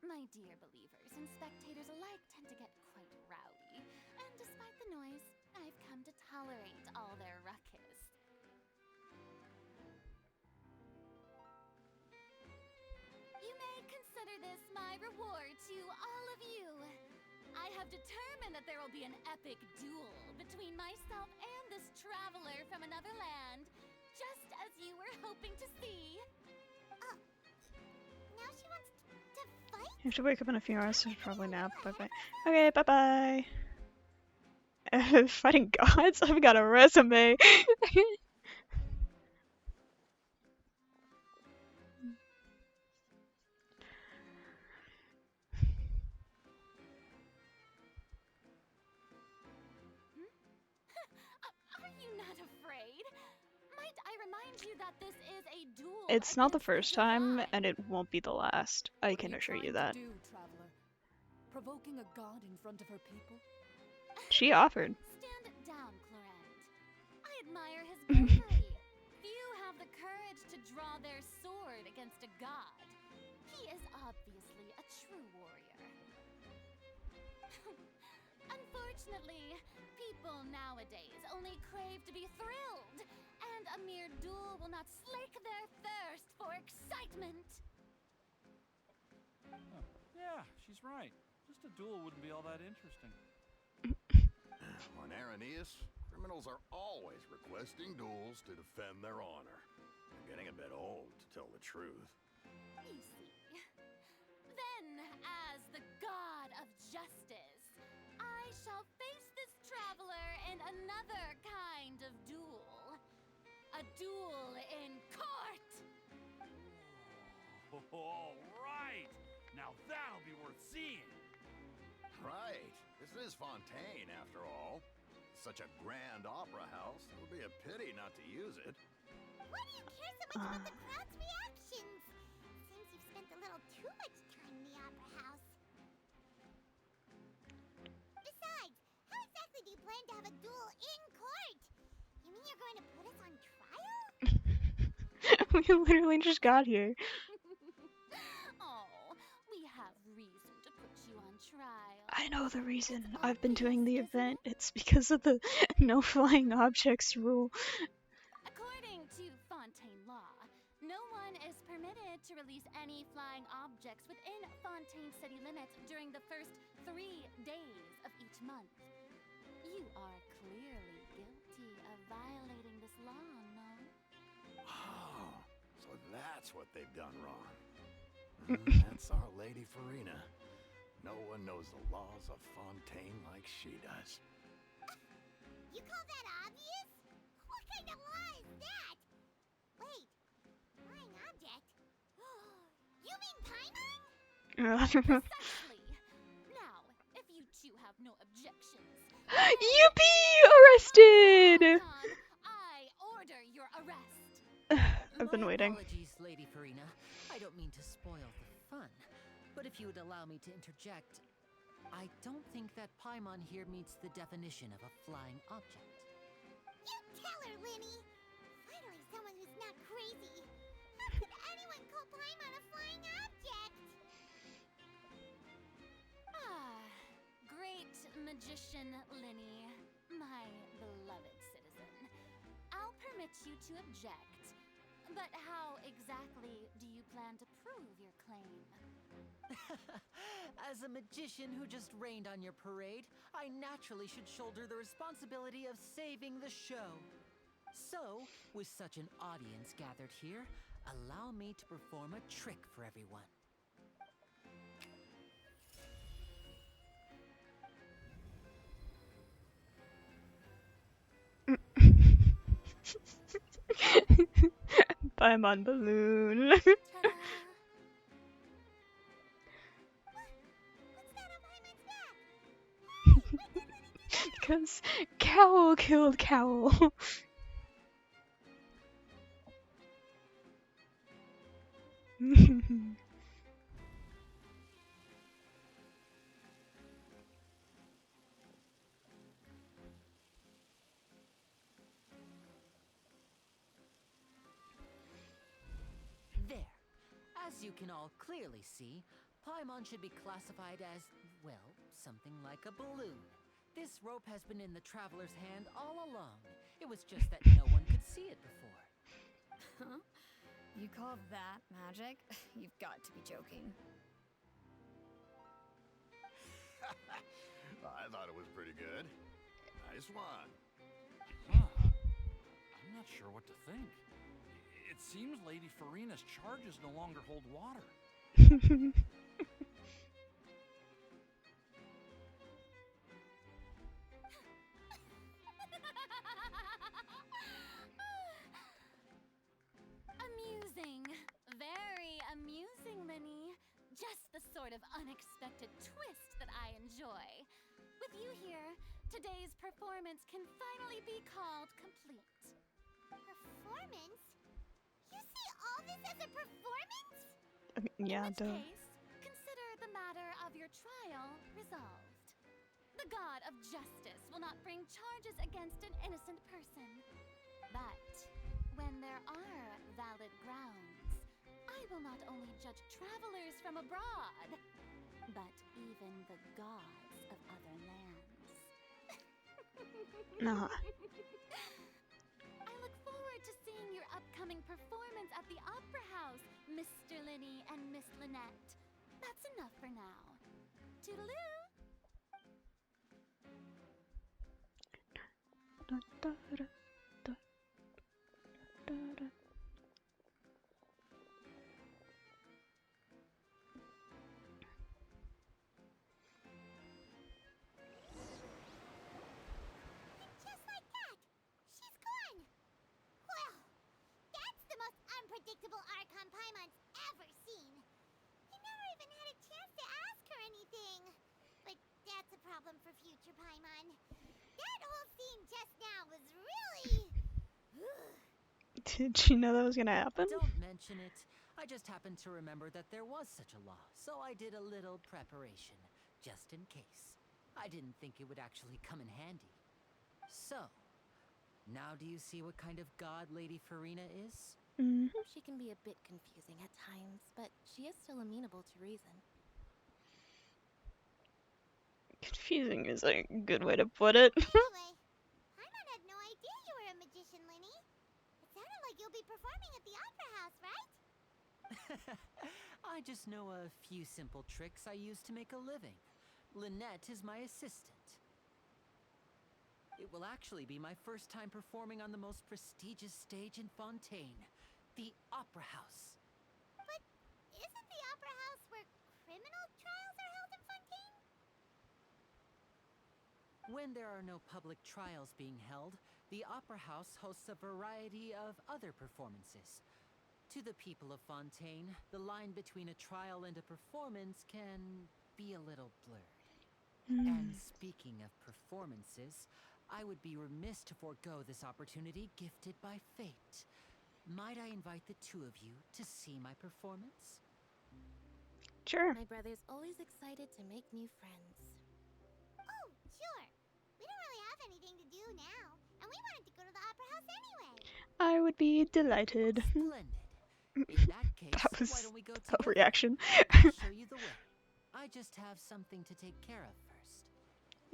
My dear believers and spectators alike tend to get quite rowdy, and despite the noise, I've come to tolerate all their ruckus. You may consider this my reward to all of you. I have determined that there will be an epic duel between myself and this traveler from another land, just as you were hoping to see. Now she wants to fight? I should wake up in a few hours, so I should probably nap. Bye bye. Okay, bye bye. Fighting gods? I've got a resume. Are you not afraid? Might I remind you that this is a duel? It's not the against first time, divine. and it won't be the last. I can assure you that. What are you trying to do, traveler? Provoking a god in front of her people? She offered. Stand down, Clorand. I admire his bravery. Few have the courage to draw their sword against a god. He is obviously a true warrior. Unfortunately, people nowadays only crave to be thrilled, and a mere duel will not slake their thirst for excitement. Huh. Yeah, she's right. Just a duel wouldn't be all that interesting. On Araneus, criminals are always requesting duels to defend their honor. I'm getting a bit old, to tell the truth. You see. Then, as the god of justice, I shall face this traveler in another kind of duel. A duel in court! All right! Now that'll be worth seeing! Right. This is Fontaine, after all. Such a grand opera house. It would be a pity not to use it. Why do you care so much about the crowd's reactions? Seems you've spent a little too much time in the opera house. Besides, how exactly do you plan to have a duel in court? You mean you're going to put us on trial? We literally just got here. Oh, we have reason to put you on trial. I know the reason I've been doing the event. It's because of the no flying objects rule. According to Fontaine law, no one is permitted to release any flying objects within Fontaine city limits during the first 3 days of each month. You are clearly guilty of violating this law, no? Oh, so that's what they've done wrong. That's Our Lady Farina. No one knows the laws of Fontaine like she does. You call that obvious? What kind of law is that? Wait, flying object? You mean Paimon? Precisely. Now, if you two have no objections... Yippee! Arrested! I order your arrest. I've been waiting. Apologies, Lady Farina. I don't mean to spoil the fun. But if you would allow me to interject, I don't think that Paimon here meets the definition of a flying object. You tell her, Linny! Finally someone who's not crazy. How could anyone call Paimon a flying object? Great magician Linny, my beloved citizen. I'll permit you to object, but how exactly do you plan to prove your claim? As a magician who just rained on your parade, I naturally should shoulder the responsibility of saving the show. So, with such an audience gathered here, allow me to perform a trick for everyone. Paimon balloon. What's that on Paimon's back? Hey, wait till Linny Because Cowl killed Cowl. There. As you can all clearly see, Paimon should be classified as, well, something like a balloon. This rope has been in the traveler's hand all along. It was just that no one could see it before. Huh? You call that magic? You've got to be joking. I thought it was pretty good. Nice one. Huh. I'm not sure what to think. It seems Lady Farina's charges no longer hold water. Amusing. Very amusing, Linny. Just the sort of unexpected twist that I enjoy. With you here, today's performance can finally be called complete. Performance? You see all this as a performance? Yeah, In which duh. case, consider the matter of your trial resolved. The god of justice will not bring charges against an innocent person. But when there are valid grounds, I will not only judge travelers from abroad, but even the gods of other lands. Uh-huh. I look forward to seeing your upcoming performance at the Opera House, Mr. Linny and Miss Lynette. That's enough for now. Toodaloo! Da, da, da, da, da, da. Just like that, she's gone. Well, that's the most unpredictable Archon Paimon's ever seen. He never even had a chance to ask her anything. But that's a problem for future Paimon. That whole scene just now was really... Did you know that was gonna happen? Don't mention it. I just happened to remember that there was such a law, so I did a little preparation, just in case. I didn't think it would actually come in handy. So, now do you see what kind of god Lady Farina is? Mm-hmm. She can be a bit confusing at times, but she is still amenable to reason. Confusing is a good way to put it. Anyway, Paimon had no idea you were a magician, Linny. It sounded like you'll be performing at the Opera House, right? I just know a few simple tricks I use to make a living. Lynette is my assistant. It will actually be my first time performing on the most prestigious stage in Fontaine, the Opera House. But isn't the Opera House where criminal trials are held in Fontaine? When there are no public trials being held, the Opera House hosts a variety of other performances. To the people of Fontaine, the line between a trial and a performance can be a little blurred. And speaking of performances, I would be remiss to forego this opportunity gifted by fate. Might I invite the two of you to see my performance? Sure. My brother's always excited to make new friends. Oh, sure. We don't really have anything to do now, and we wanted to go to the Opera House anyway. I would be delighted. Splendid. In that case, That was why don't we go a together? reaction. I'll show you the way. I just have something to take care of first.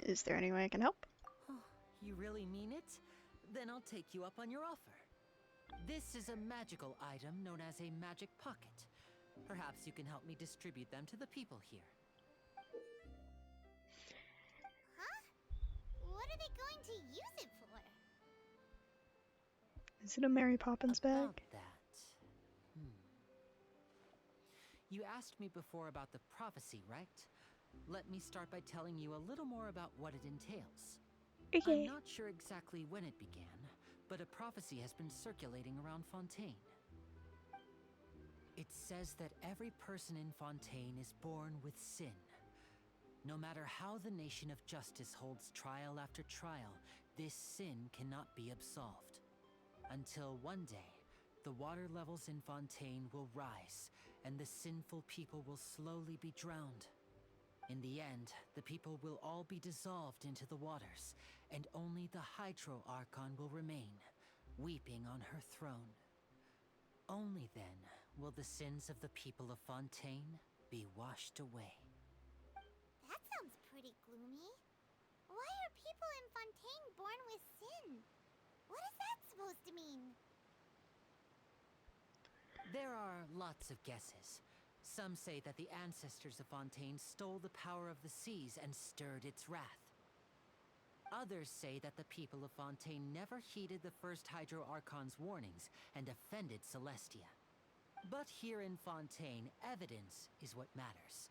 Is there any way I can help? You really mean it? Then I'll take you up on your offer. This is a magical item known as a magic pocket. Perhaps you can help me distribute them to the people here. Huh? What are they going to use it for? Is it a Mary Poppins bag? About that. You asked me before about the prophecy, right? Let me start by telling you a little more about what it entails. Okay. I'm not sure exactly when it began, but a prophecy has been circulating around Fontaine. It says that every person in Fontaine is born with sin. No matter how the nation of justice holds trial after trial, this sin cannot be absolved. Until one day, the water levels in Fontaine will rise, and the sinful people will slowly be drowned. In the end, the people will all be dissolved into the waters, and only the Hydro Archon will remain, weeping on her throne. Only then will the sins of the people of Fontaine be washed away. That sounds pretty gloomy. Why are people in Fontaine born with sin? What is that supposed to mean? There are lots of guesses. Some say that the ancestors of Fontaine stole the power of the seas and stirred its wrath. Others say that the people of Fontaine never heeded the first Hydro Archon's warnings and offended Celestia. But here in Fontaine, evidence is what matters.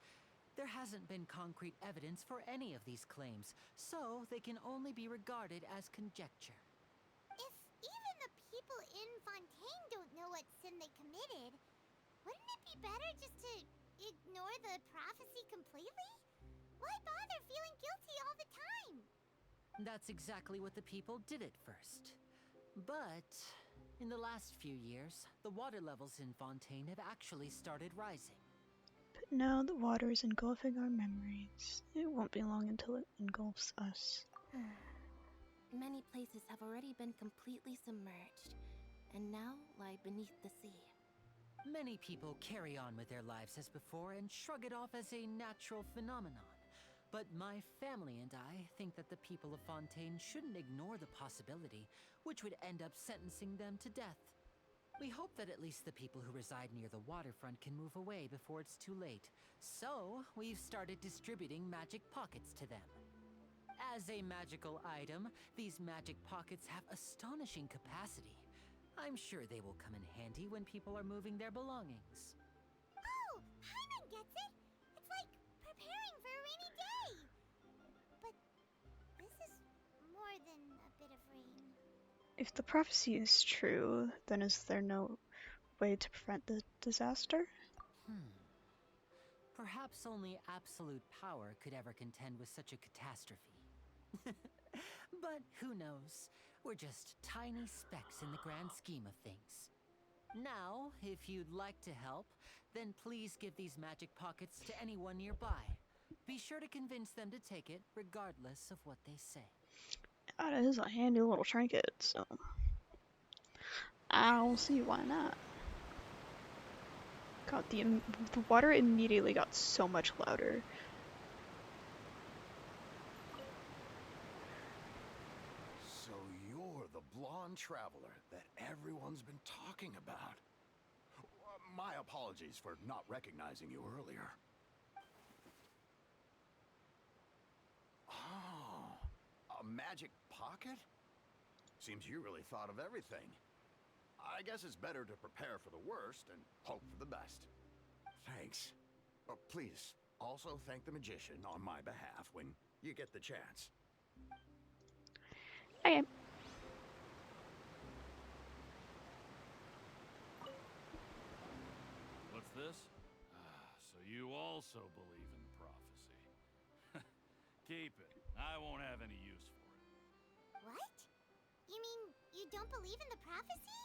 There hasn't been concrete evidence for any of these claims, so they can only be regarded as conjecture. If even the people in Fontaine don't know what sin they committed, wouldn't it be better just to ignore the prophecy completely? Why bother feeling guilty all the time? That's exactly what the people did at first. But in the last few years, the water levels in Fontaine have actually started rising. But now the water is engulfing our memories. It won't be long until it engulfs us. Many places have already been completely submerged, and now lie beneath the sea. Many people carry on with their lives as before and shrug it off as a natural phenomenon. but my family and I think that the people of Fontaine shouldn't ignore the possibility, which would end up sentencing them to death. We hope that at least the people who reside near the waterfront can move away before it's too late. So, we've started distributing magic pockets to them. As a magical item, these magic pockets have astonishing capacity. I'm sure they will come in handy when people are moving their belongings. Oh, Paimon gets it! It's like preparing for a rainy day! But this is more than a bit of rain. If the prophecy is true, then is there no way to prevent the disaster? Perhaps only absolute power could ever contend with such a catastrophe. But who knows? We're just tiny specks in the grand scheme of things. Now, if you'd like to help, then please give these magic pockets to anyone nearby. Be sure to convince them to take it, regardless of what they say. That is a handy little trinket, so I don't see why not. God, the water immediately got so much louder. So you're the blonde traveler that everyone's been talking about. My apologies for not recognizing you earlier. Oh, a magic pocket? Seems you really thought of everything. I guess it's better to prepare for the worst and hope for the best. Thanks. Please, also thank the magician on my behalf when you get the chance. Okay. What's this? So you also believe in the prophecy. Keep it. I won't have any use for it. What? You mean you don't believe in the prophecy?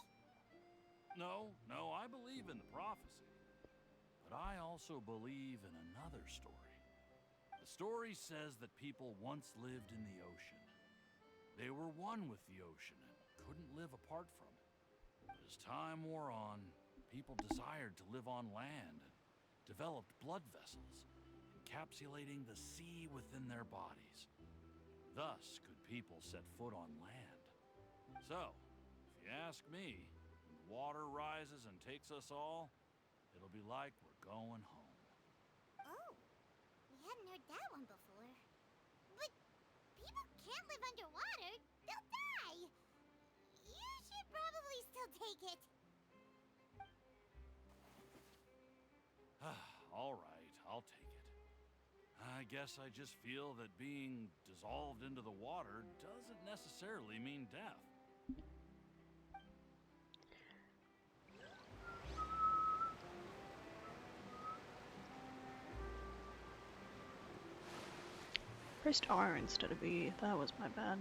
No, I believe in the prophecy. But I also believe in another story. The story says that people once lived in the ocean. They were one with the ocean and couldn't live apart from it. But as time wore on, people desired to live on land and developed blood vessels, encapsulating the sea within their bodies. Thus could people set foot on land. So, if you ask me, when the water rises and takes us all, it'll be like we're going home. Oh, we hadn't heard that one before. But people can't live underwater. They'll die. You should probably still take it. All right, I'll take it. I guess I just feel that being dissolved into the water doesn't necessarily mean death. Pressed R instead of E. That was my bad.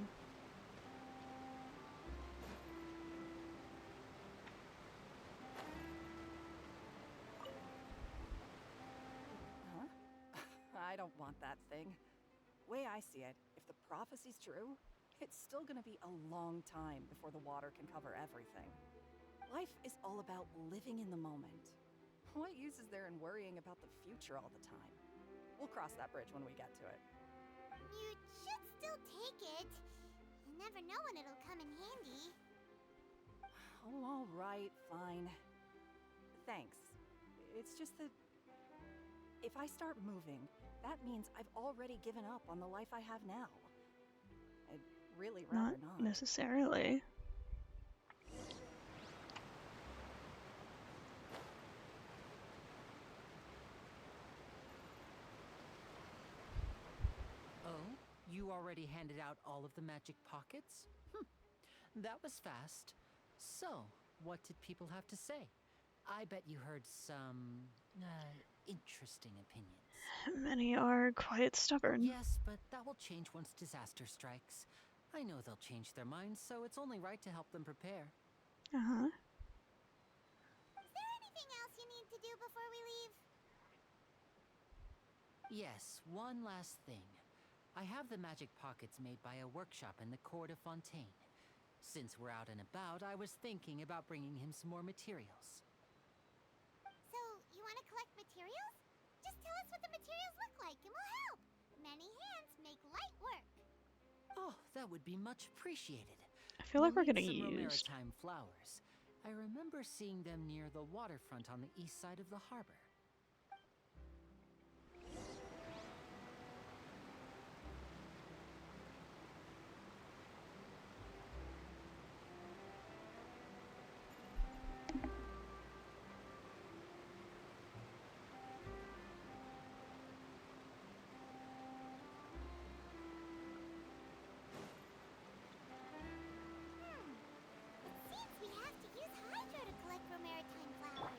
Huh? I don't want that thing. Way I see it, if the prophecy's true, it's still gonna be a long time before the water can cover everything. Life is all about living in the moment. What use is there in worrying about the future all the time? We'll cross that bridge when we get to it. You should still take it. You never know when it'll come in handy. Oh, all right, fine. Thanks. It's just that if I start moving, that means I've already given up on the life I have now. I'd really rather not. Necessarily. Oh, you already handed out all of the magic pockets? That was fast. So, what did people have to say? I bet you heard some, interesting opinions. Many are quite stubborn. Yes, but that will change once disaster strikes. I know they'll change their minds, so it's only right to help them prepare. Uh-huh. Is there anything else you need to do before we leave? Yes, one last thing. I have the magic pockets made by a workshop in the court of Fontaine. Since we're out and about, I was thinking about bringing him some more materials. So, you want to collect materials? Just tell us what the materials look like and we'll help. Many tiny hands make light work. Oh, that would be much appreciated. I feel like we're We'll gonna need get some used. romaritime flowers. I remember seeing them near the waterfront on the east side of the harbor. It seems we have to use hydro to collect romaritime flowers.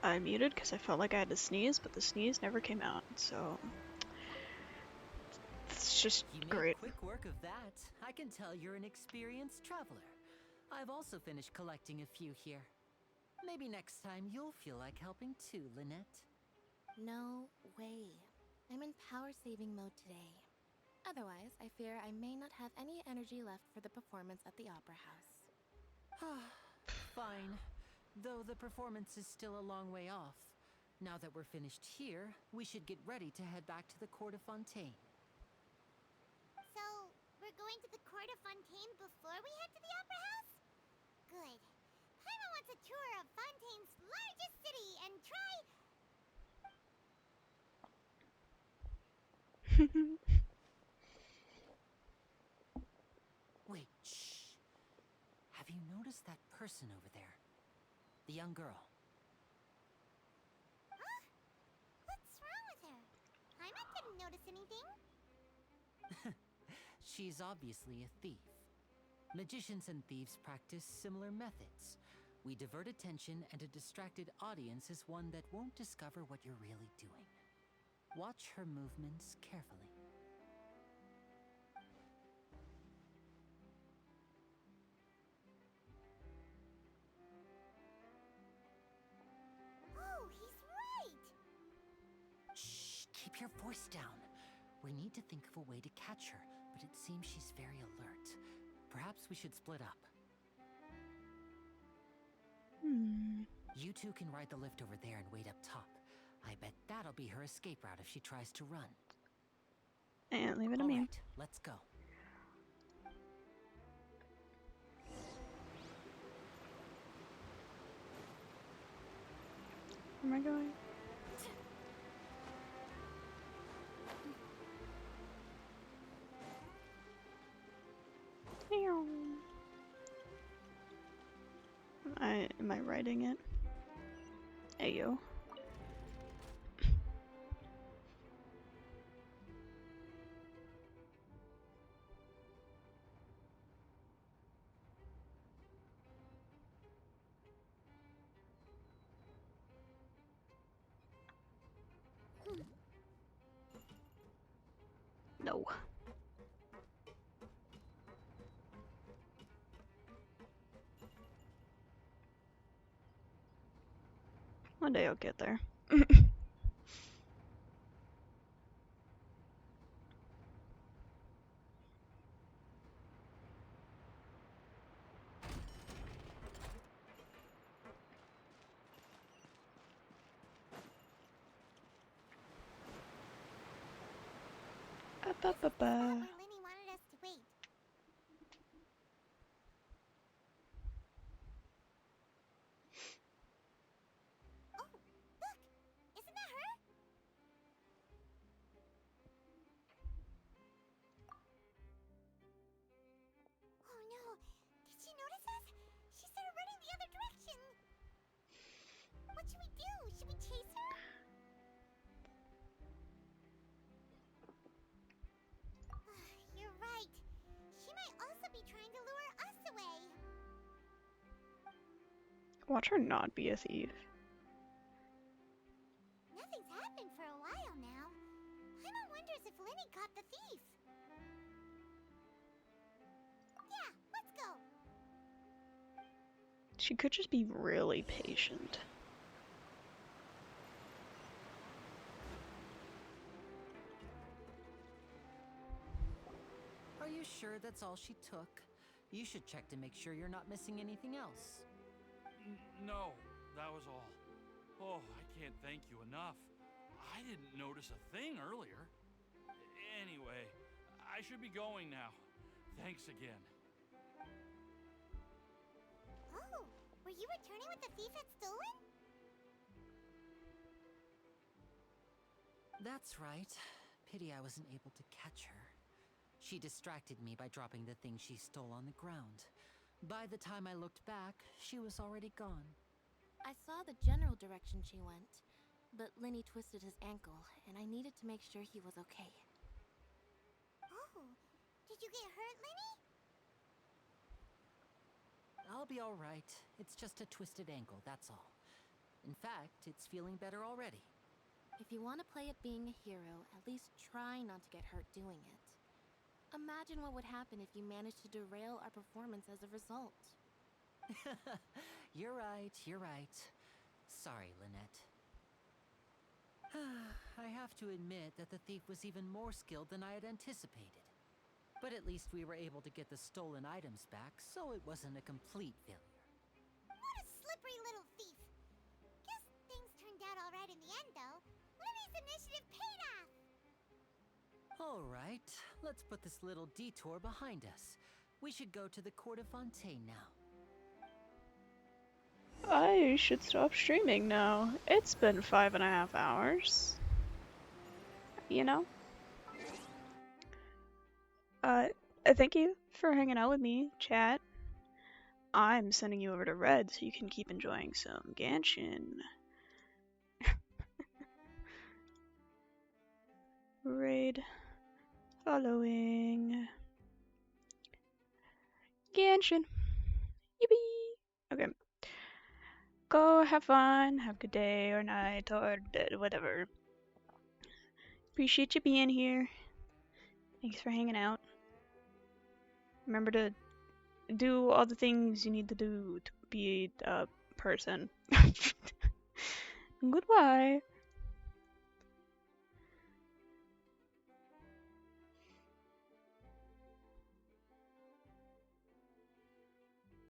I muted because I felt like I had to sneeze, but the sneeze never came out, so it's just You made great. quick work of that. I can tell you're an experienced traveler. I've also finished collecting a few here. Maybe next time you'll feel like helping too, Lynette. No way. I'm in power-saving mode today. Otherwise, I fear I may not have any energy left for the performance at the Opera House. Fine. Though the performance is still a long way off. Now that we're finished here, we should get ready to head back to the Court of Fontaine. So, we're going to the Court of Fontaine before we head to the Opera House? Good. Paimon wants a tour of Fontaine's largest city and try... Wait, shh. Have you noticed that person over there? The young girl. Huh? What's wrong with her? Paimon didn't notice anything. She's obviously a thief. Magicians and thieves practice similar methods. We divert attention, and a distracted audience is one that won't discover what you're really doing. Watch her movements carefully. Oh, he's right! Shh, keep your voice down. We need to think of a way to catch her, but it seems she's very alert. Perhaps we should split up. You two can ride the lift over there and wait up top. I bet that'll be her escape route if she tries to run. And leave it to All me. right, let's go. Where am I going? Am I writing it? Ayo. No. One day I'll get there. Ba-ba-ba-ba. Where Linny wanted us to wait. Oh, look! Isn't that her? Oh no! Did she notice us? She started running the other direction! What should we do? Should we chase her? You're right. She might also be trying to lure us away. Watch her not be a thief. Nothing's happened for a while now. Paimon wonders if Linny caught the thief. Yeah, let's go. She could just be really patient. Are you sure that's all she took? You should check to make sure you're not missing anything else. No, that was all. Oh, I can't thank you enough. I didn't notice a thing earlier. Anyway, I should be going now. Thanks again. Oh, were you returning what the thief had stolen? That's right. Pity I wasn't able to catch her. She distracted me by dropping the thing she stole on the ground. By the time I looked back, she was already gone. I saw the general direction she went, but Lenny twisted his ankle, and I needed to make sure he was okay. Oh, did you get hurt, Lenny? I'll be all right. It's just a twisted ankle, that's all. In fact, it's feeling better already. If you want to play at being a hero, at least try not to get hurt doing it. Imagine what would happen if you managed to derail our performance as a result. You're right, you're right. Sorry, Lynette. I have to admit that the thief was even more skilled than I had anticipated. But at least we were able to get the stolen items back, so it wasn't a complete failure. What a slippery little thief. Guess things turned out all right in the end, though. Lenny's initiative paid off. All right, let's put this little detour behind us. We should go to the Court of Fontaine now. I should stop streaming now. It's been 5.5 hours. You know? Thank you for hanging out with me, chat. I'm sending you over to Red so you can keep enjoying some Genshin. Raid. Following. Genshin. Yippee! Okay. Go have fun, have a good day or night or whatever. Appreciate you being here. Thanks for hanging out. Remember to do all the things you need to do to be a person. Goodbye.